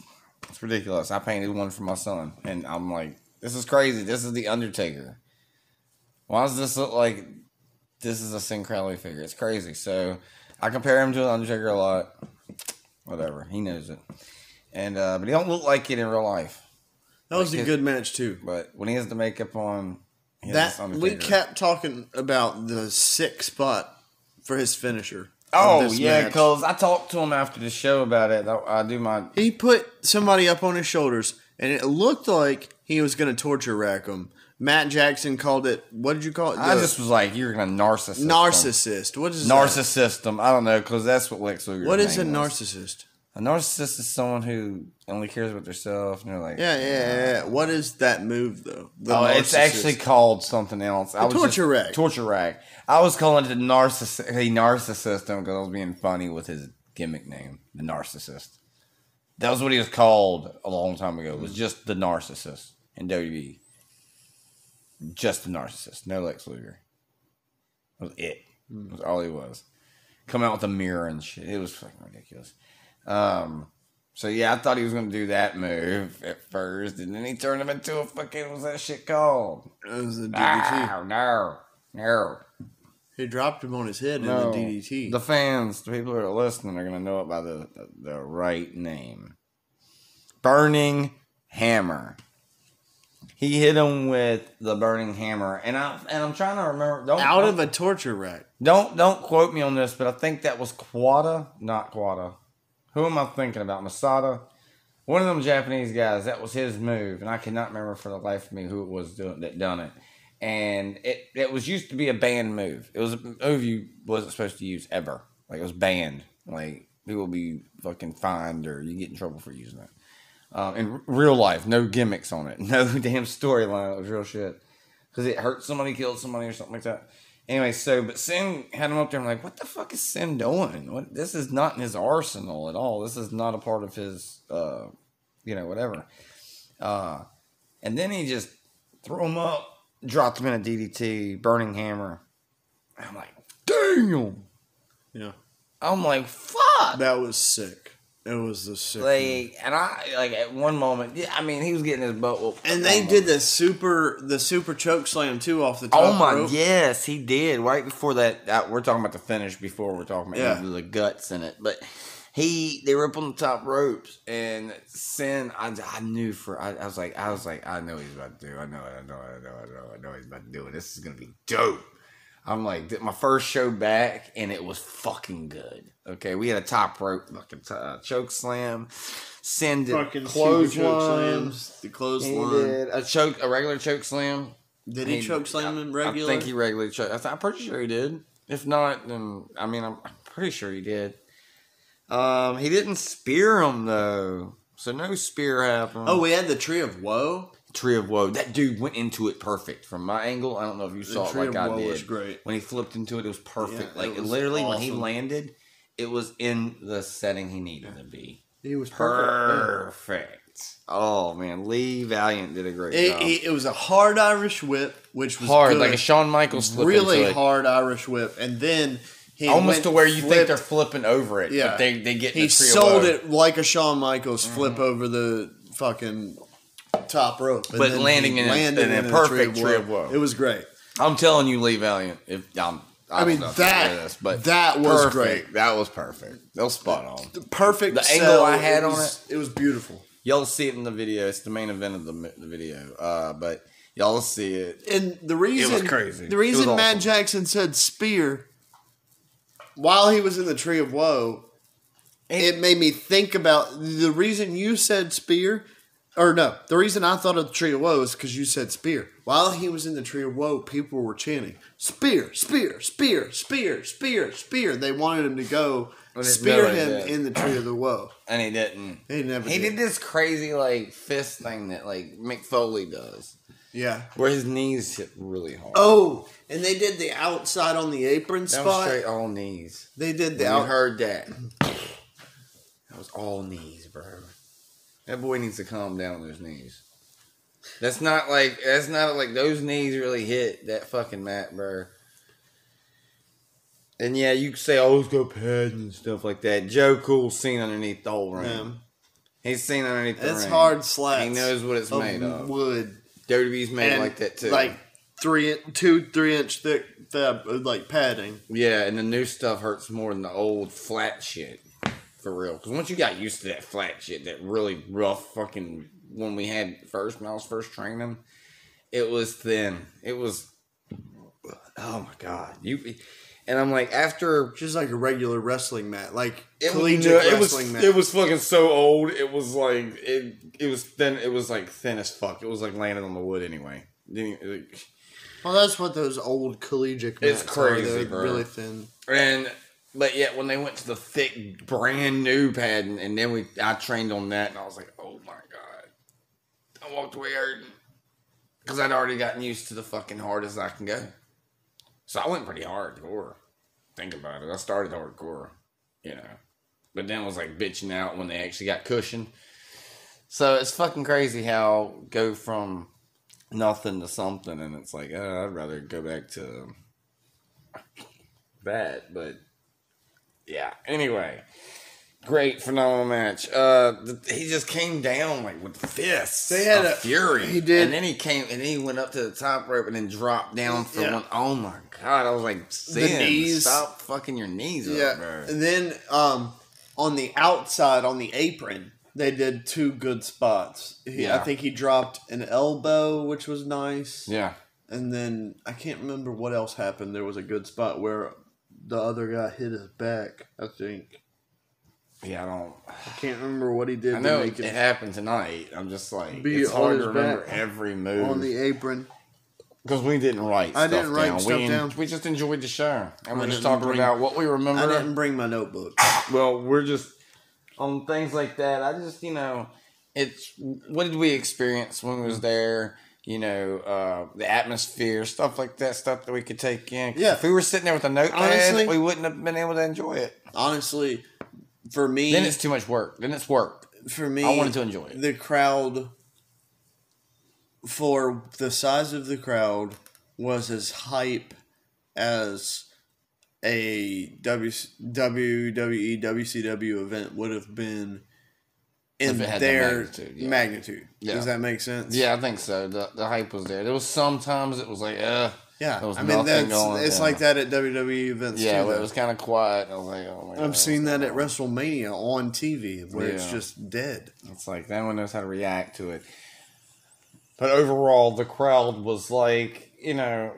ridiculous. I painted one for my son, and I'm like, this is crazy. This is the Undertaker. Why does this look like this is a Sin Crowley figure? It's crazy. So I compare him to the Undertaker a lot. Whatever, he knows it, and but he don't look like it in real life. That was a good match too. But when he has the makeup on, we kept talking about the sick spot for his finisher. Oh yeah, because I talked to him after the show about it. He put somebody up on his shoulders, and it looked like he was going to torture rack him. Matt Jackson called it. What did you call it? I just was like, "You're gonna narcissist." Narcissist. What is narcissism? I don't know, because that's what Lex Luger's What is a name was. narcissist? A narcissist is someone who only cares about themselves, and they're like, yeah. What is that move though? It's actually called something else. Torture rack. Torture rack. I was calling it a narcissist because I was being funny with his gimmick name, the narcissist. That was what he was called a long time ago. It was just the narcissist in WWE. Just the narcissist. No Lex Luger. That was it. That was all he was. Come out with a mirror and shit. It was fucking ridiculous. So So yeah, I thought he was gonna do that move at first, and then he turned him into a fucking, what's that shit called? It was a DDT. No. He dropped him on his head in the DDT. The fans, the people who are listening, are gonna know it by the right name. Burning Hammer. He hit him with the burning hammer, and I'm trying to remember. Out of a torture rack. Don't quote me on this, but I think that was not Quada. Who am I thinking about? Masada? One of them Japanese guys. That was his move, and I cannot remember for the life of me who it was that done it. And it was used to be a banned move. It was a move you wasn't supposed to use ever. Like, it was banned. Like, people will be fucking fined or you get in trouble for using it. In real life, no gimmicks on it. No damn storyline. It was real shit. Because it hurt somebody, killed somebody, or something like that. Anyway, but Sin had him up there. I'm like, what the fuck is Sin doing? This is not in his arsenal at all. This is not a part of his, whatever. And then he just threw him up, dropped him in a DDT, burning hammer. I'm like, damn. Yeah. I'm like, fuck. That was sick. It was the sick. And I at one moment, yeah, I mean, he was getting his butt whooped. And they did the super choke slam too off the top rope. Yes, he did. Right before that, we're talking about the finish before we're talking about the guts in it. But they were up on the top ropes, and Sin, I knew I was like, I know he's about to do. I know he's about to do it. This is gonna be dope. I'm like, my first show back, and it was fucking good. Okay, we had a top rope fucking choke slam. Sin did fucking clotheslines. The clothesline. He did a regular choke slam. Did he choke slam him regular? I think he regularly choked. I'm pretty sure he did. If not, then I'm pretty sure he did. He didn't spear him though, so no spear happened. Oh, we had the Tree of Woe. Tree of Woe. That dude went into it perfect. From my angle, I don't know if you saw it like I did. Was great. When he flipped into it, it was perfect. Yeah, like it was literally awesome. when he landed, it was in the setting he needed to be. He was perfect. Oh man, Lee Valiant did a great job. It was a hard Irish whip, which was hard, good. like a Shawn Michaels flip. Really hard Irish whip, and then he almost to where you think they're flipping over it. Yeah, but they get. He sold it like a Shawn Michaels flip over the fucking top rope, but landing in a perfect Tree of Woe. It was great. I'm telling you, Lee Valiant. That was perfect. great. That was perfect. That was spot on. Perfect. The angle I had on it was beautiful. Y'all see it in the video. It's the main event of the video. But y'all see it. And the reason it was crazy. The reason Matt Jackson said spear while he was in the Tree of Woe, it made me think about the reason you said spear. Or no, the reason I thought of the Tree of Woe is because you said spear. While he was in the Tree of Woe, people were chanting, spear, spear, spear, spear, spear, spear. They wanted him to go spear him in the Tree of the Woe. And he didn't. He never did. He did this crazy like fist thing that like Mick Foley does. Yeah. Where his knees hit really hard. Oh, and they did the outside on the apron spot. That was straight all knees. They did the You heard that. That was all knees, bro. That boy needs to calm down on those knees. That's not like those knees really hit that fucking mat, bro. And yeah, you can say, oh, let's go pads and stuff like that. Joe Cool's seen underneath the whole ring. Yeah. He's seen underneath the ring. It's hard slats. He knows what it's made of. Wood. WWE's made like that too. Like 3-inch thick like padding. Yeah, and the new stuff hurts more than the old flat shit. For real. Because once you got used to that flat shit, that really rough fucking, when I was first training, it was thin. It was, oh my God. And I'm like, after. Just like a regular wrestling mat. Like collegiate wrestling mat. It was fucking so old. It was like, it was thin. It was like thin as fuck. It was like landing on the wood anyway. Well, that's what those old collegiate mats are. It's crazy, They're bro. really thin. But yet, when they went to the thick, brand new padding, and then I trained on that, and I was like, oh my God. I walked away hurting. Because I'd already gotten used to the fucking hardest I can go. So I went pretty hardcore. Think about it. I started hardcore, But then was like bitching out when they actually got cushion. So it's fucking crazy how go from nothing to something, and it's like, I'd rather go back to that, but. Yeah. Anyway, Great, phenomenal match. He just came down like with fists. They had a fury. He did, and then he went up to the top rope and then dropped down for one. Oh my god! I was like, the knees. Stop fucking your knees up, bro. And then on the outside, on the apron, they did 2 good spots. I think he dropped an elbow, which was nice. Yeah. And then I can't remember what else happened. There was a good spot where the other guy hit his back, I think. Yeah, I can't remember what he did. I know it happened tonight. I'm just like, it's hard to remember every move on the apron because we didn't write. I didn't write stuff down. We just enjoyed the show, and we're just talking about what we remember. I didn't bring my notebook. Well, we're just on things like that. I just, it's what did we experience when we was there? The atmosphere, stuff like that, stuff that we could take in. Yeah. If we were sitting there with a notepad, we wouldn't have been able to enjoy it. Honestly. For me... Then it's too much work. Then it's work. For me... I wanted to enjoy it. The crowd... For the size of the crowd... Was as hype... As... A WWE, WCW event... Would have been... In their magnitude. Yeah. Does that make sense? Yeah, I think so. The hype was there. There was sometimes it was like, yeah. There was nothing going. It's like that at WWE events too. Yeah, it was kind of quiet. I was like, oh my god. I've seen that at WrestleMania on TV where it's just dead. It's like no one knows how to react to it. But overall, the crowd was like,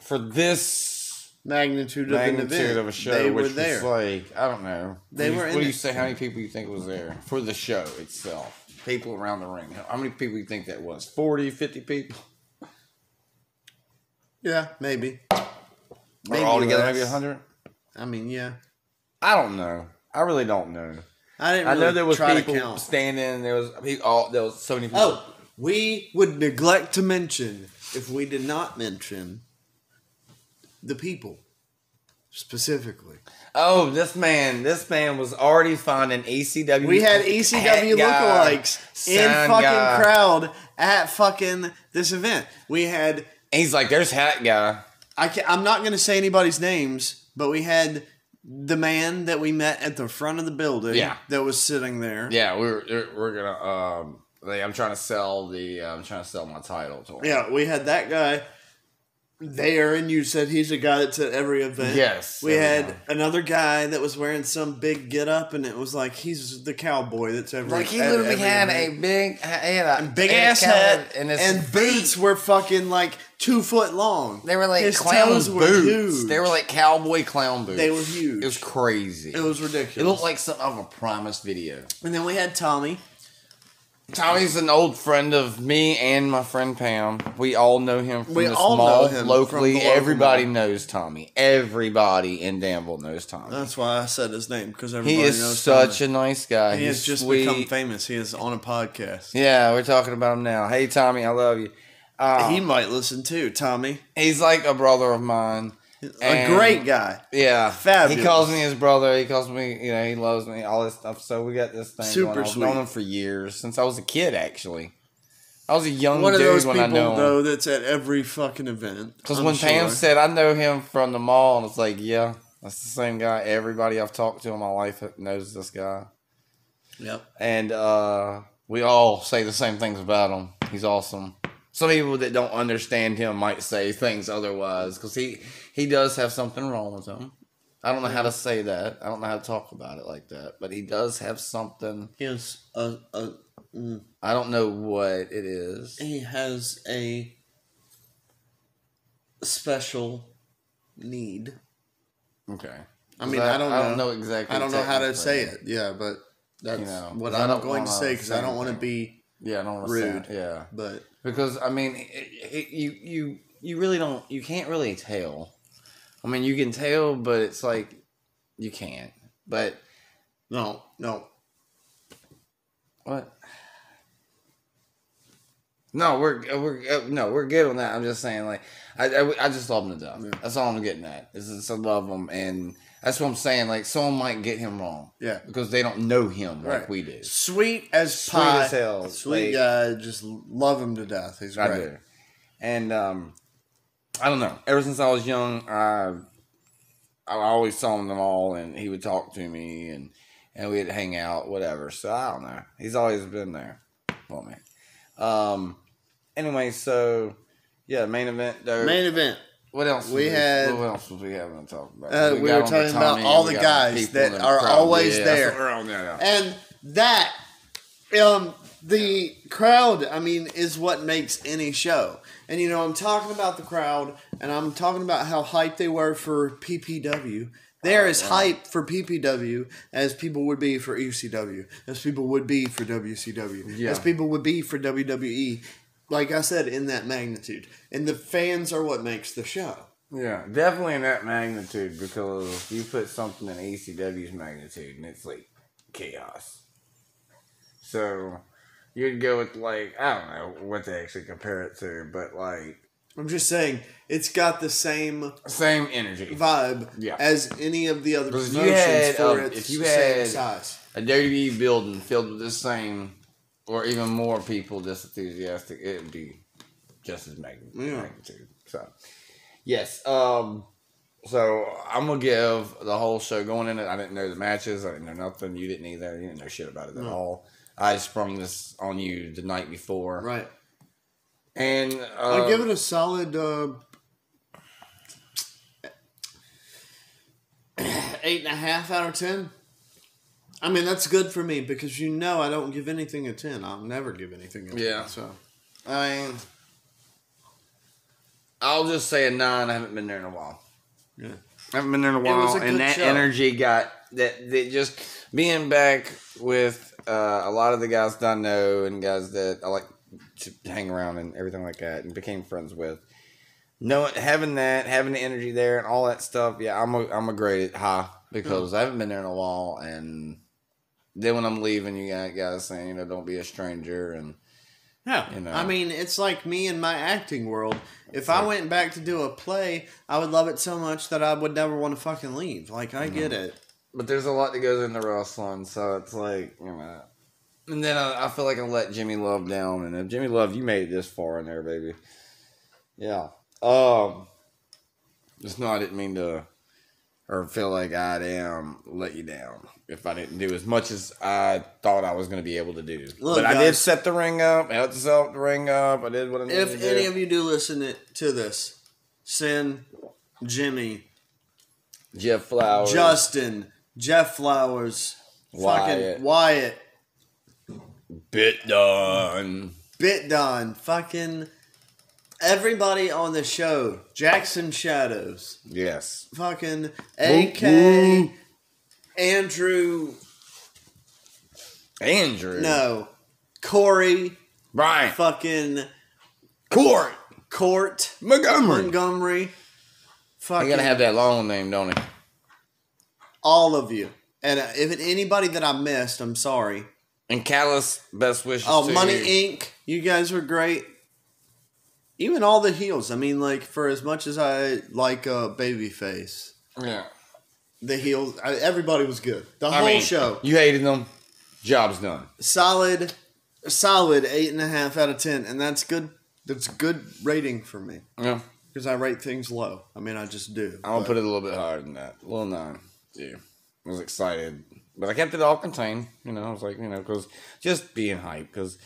for this magnitude of an event, of a show, they which were there. Was like, I don't know. They were. What do you say? How many people you think was there for the show itself? People around the ring. How many people you think that was? 40, 50 people? Yeah, maybe. Or altogether, maybe 100? I mean, yeah. I don't know. I really don't know. I know there was people standing. There was so many people. Oh, we would neglect to mention if we did not mention the people specifically. Oh, this man was already finding ECW. We had ECW lookalikes in fucking crowd at fucking this event. We had. He's like, there's hat guy. I'm not going to say anybody's names, but we had the man that we met at the front of the building. Yeah. That was sitting there. Yeah, we're gonna. I'm trying to sell my title to him. Yeah, we had that guy there, and you said he's a guy that's at every event. Yes. We had another guy that was wearing some big get-up, and it was like he's the cowboy that's every. Like he literally had a big ass head, and boots were fucking like 2 foot long. They were like his clown toes boots. Were huge. They were like cowboy clown boots. They were huge. It was crazy. It was ridiculous. It looked like something of a Primus video. And then we had Tommy. Tommy's an old friend of me and my friend Pam. We all know him from the small, locally. Everybody knows Tommy. Everybody in Danville knows Tommy. That's why I said his name, because everybody knows Tommy. He is such a nice guy. He has just become famous. He is on a podcast. Yeah, we're talking about him now. Hey, Tommy, I love you. He might listen too, Tommy. He's like a brother of mine. A great guy. Yeah. Fabulous. He calls me his brother. He calls me, he loves me, all this stuff. So we got this thing super going. sweet. I've known him for years, since I was a kid, actually. I was a young dude when I know him. One of those people, though, that's at every fucking event. Because when Pam said, I know him from the mall, and it's like, yeah, that's the same guy. Everybody I've talked to in my life knows this guy. Yep. And we all say the same things about him. He's awesome. Some people that don't understand him might say things otherwise, because he does have something wrong with him. I don't know how to say that. I don't know how to talk about it like that. But he does have something. He has I don't know what it is. He has a special need. Okay. I mean, I don't know exactly. I don't know how to say it. Yeah, but that's what I'm going to say, because I don't want to be I don't want to rude. Yeah. But because, I mean, you really don't, you can't really tell. I mean, you can tell, but it's like, you can't. But. No. What? No, we're good on that. I'm just saying, like, I just love him to death. Yeah. That's all I'm getting at. Is I love him, and that's what I'm saying. Like, someone might get him wrong, yeah, because they don't know him like we do. Sweet as pie, sweet as hell, sweet guy. Just love him to death. He's great. I do. And I don't know. Ever since I was young, I always saw him in the mall, and he would talk to me, and and we'd hang out, whatever. So I don't know. He's always been there for me. Anyway, so yeah, main event. Though. Main event. What else? What else was we having to talk about? We were talking about all the guys that are always there, and that the crowd. I mean, is what makes any show. And I'm talking about the crowd, and I'm talking about how hyped they were for PPW. They're as hyped for PPW as people would be for ECW, as people would be for WCW, as people would be for WWE. Like I said, in that magnitude. And the fans are what makes the show. Yeah, definitely in that magnitude, because you put something in ECW's magnitude and it's like chaos. So you'd go with like, I don't know what to actually compare it to, but like... I'm just saying, it's got the same energy vibe as any of the other promotions for its same size. A WWE building filled with the same... or even more people just enthusiastic, it would be just as magnitude. So, yes. So, I'm going to give the whole show going in it. I didn't know the matches. I didn't know nothing. You didn't either. You didn't know shit about it at all. I sprung this on you the night before. Right. And I give it a solid 8.5 out of 10. I mean, that's good for me because I don't give anything a 10. I'll never give anything a 10. Yeah. So, I mean, I'll just say a 9. I haven't been there in a while. Yeah. I haven't been there in a while. And that energy got, that just being back with a lot of the guys that I know and guys that I like to hang around and everything like that and became friends with. Having the energy there and all that stuff, yeah, I'm a grade high because I haven't been there in a while. And then when I'm leaving, you got guys saying, don't be a stranger. And yeah, I mean, it's like me in my acting world. If I went back to do a play, I would love it so much that I would never want to fucking leave. Like, I get it. But there's a lot that goes into wrestling, so it's like, And then I feel like I let Jimmy Love down. And Jimmy Love, you made it this far in there, baby. Yeah. Just no, I didn't mean to, or feel like I'd let you down if I didn't do as much as I thought I was going to be able to do. Look, but guys, I did set the ring up, helped set the ring up. I did what I needed to do. If any of you do listen to this, send Jimmy, Jeff Flowers, Justin, Jeff Flowers, fucking Wyatt, Bit Done, fucking everybody on the show, Jackson Shadows, yes, fucking AK, Andrew, no, Corey, Brian, fucking Court, Montgomery. Fucking, you gotta have that long name, don't he? All of you, and if anybody that I missed, I'm sorry. And Callus, best wishes. Oh, to Money you. Inc. You guys were great. Even all the heels. I mean, like, for as much as I like Babyface. Yeah. The heels. Everybody was good. The whole show. You hated them. Job's done. Solid 8.5 out of 10. And that's good. That's a good rating for me. Yeah. Because I rate things low. I mean, I just do. I'm going to put it a little bit higher than that. A little 9. Yeah. I was excited. But I kept it all contained. I was like, because just being hyped. Because,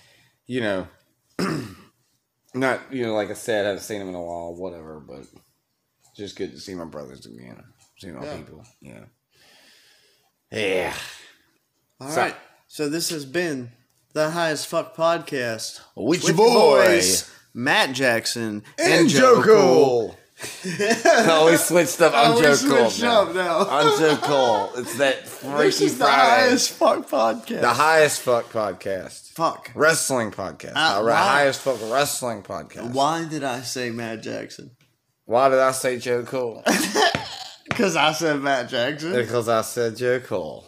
not, like I said, I haven't seen him in a while, whatever, but it's just good to see my brothers again. See my people. Yeah. Yeah. All right. So this has been the Highest Fuck Podcast. With your boys, Matt Jackson and Joe Cole. I always switched up. I'm Joe Cole now. I'm Joe Cole. It's that Freaky This is the Friday. Highest Fuck Podcast. The Highest Fuck Podcast. Fuck. Wrestling podcast. All right. Highest Fuck Wrestling Podcast. Why did I say Matt Jackson? Why did I say Joe Cole? Because I said Matt Jackson. Because I said Joe Cole.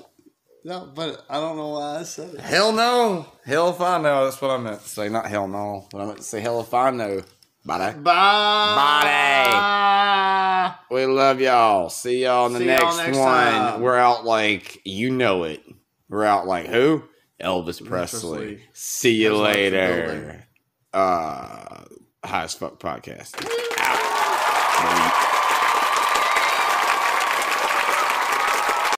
No, but I don't know why I said it. Hell no. Hell if I know. That's what I meant to say. Not hell no. But I meant to say hell if I know. Bye. We love y'all. See y'all in the next one. Time. We're out like, you know it. We're out like who? Elvis Presley. See you later. Highest Fuck Podcast. Out.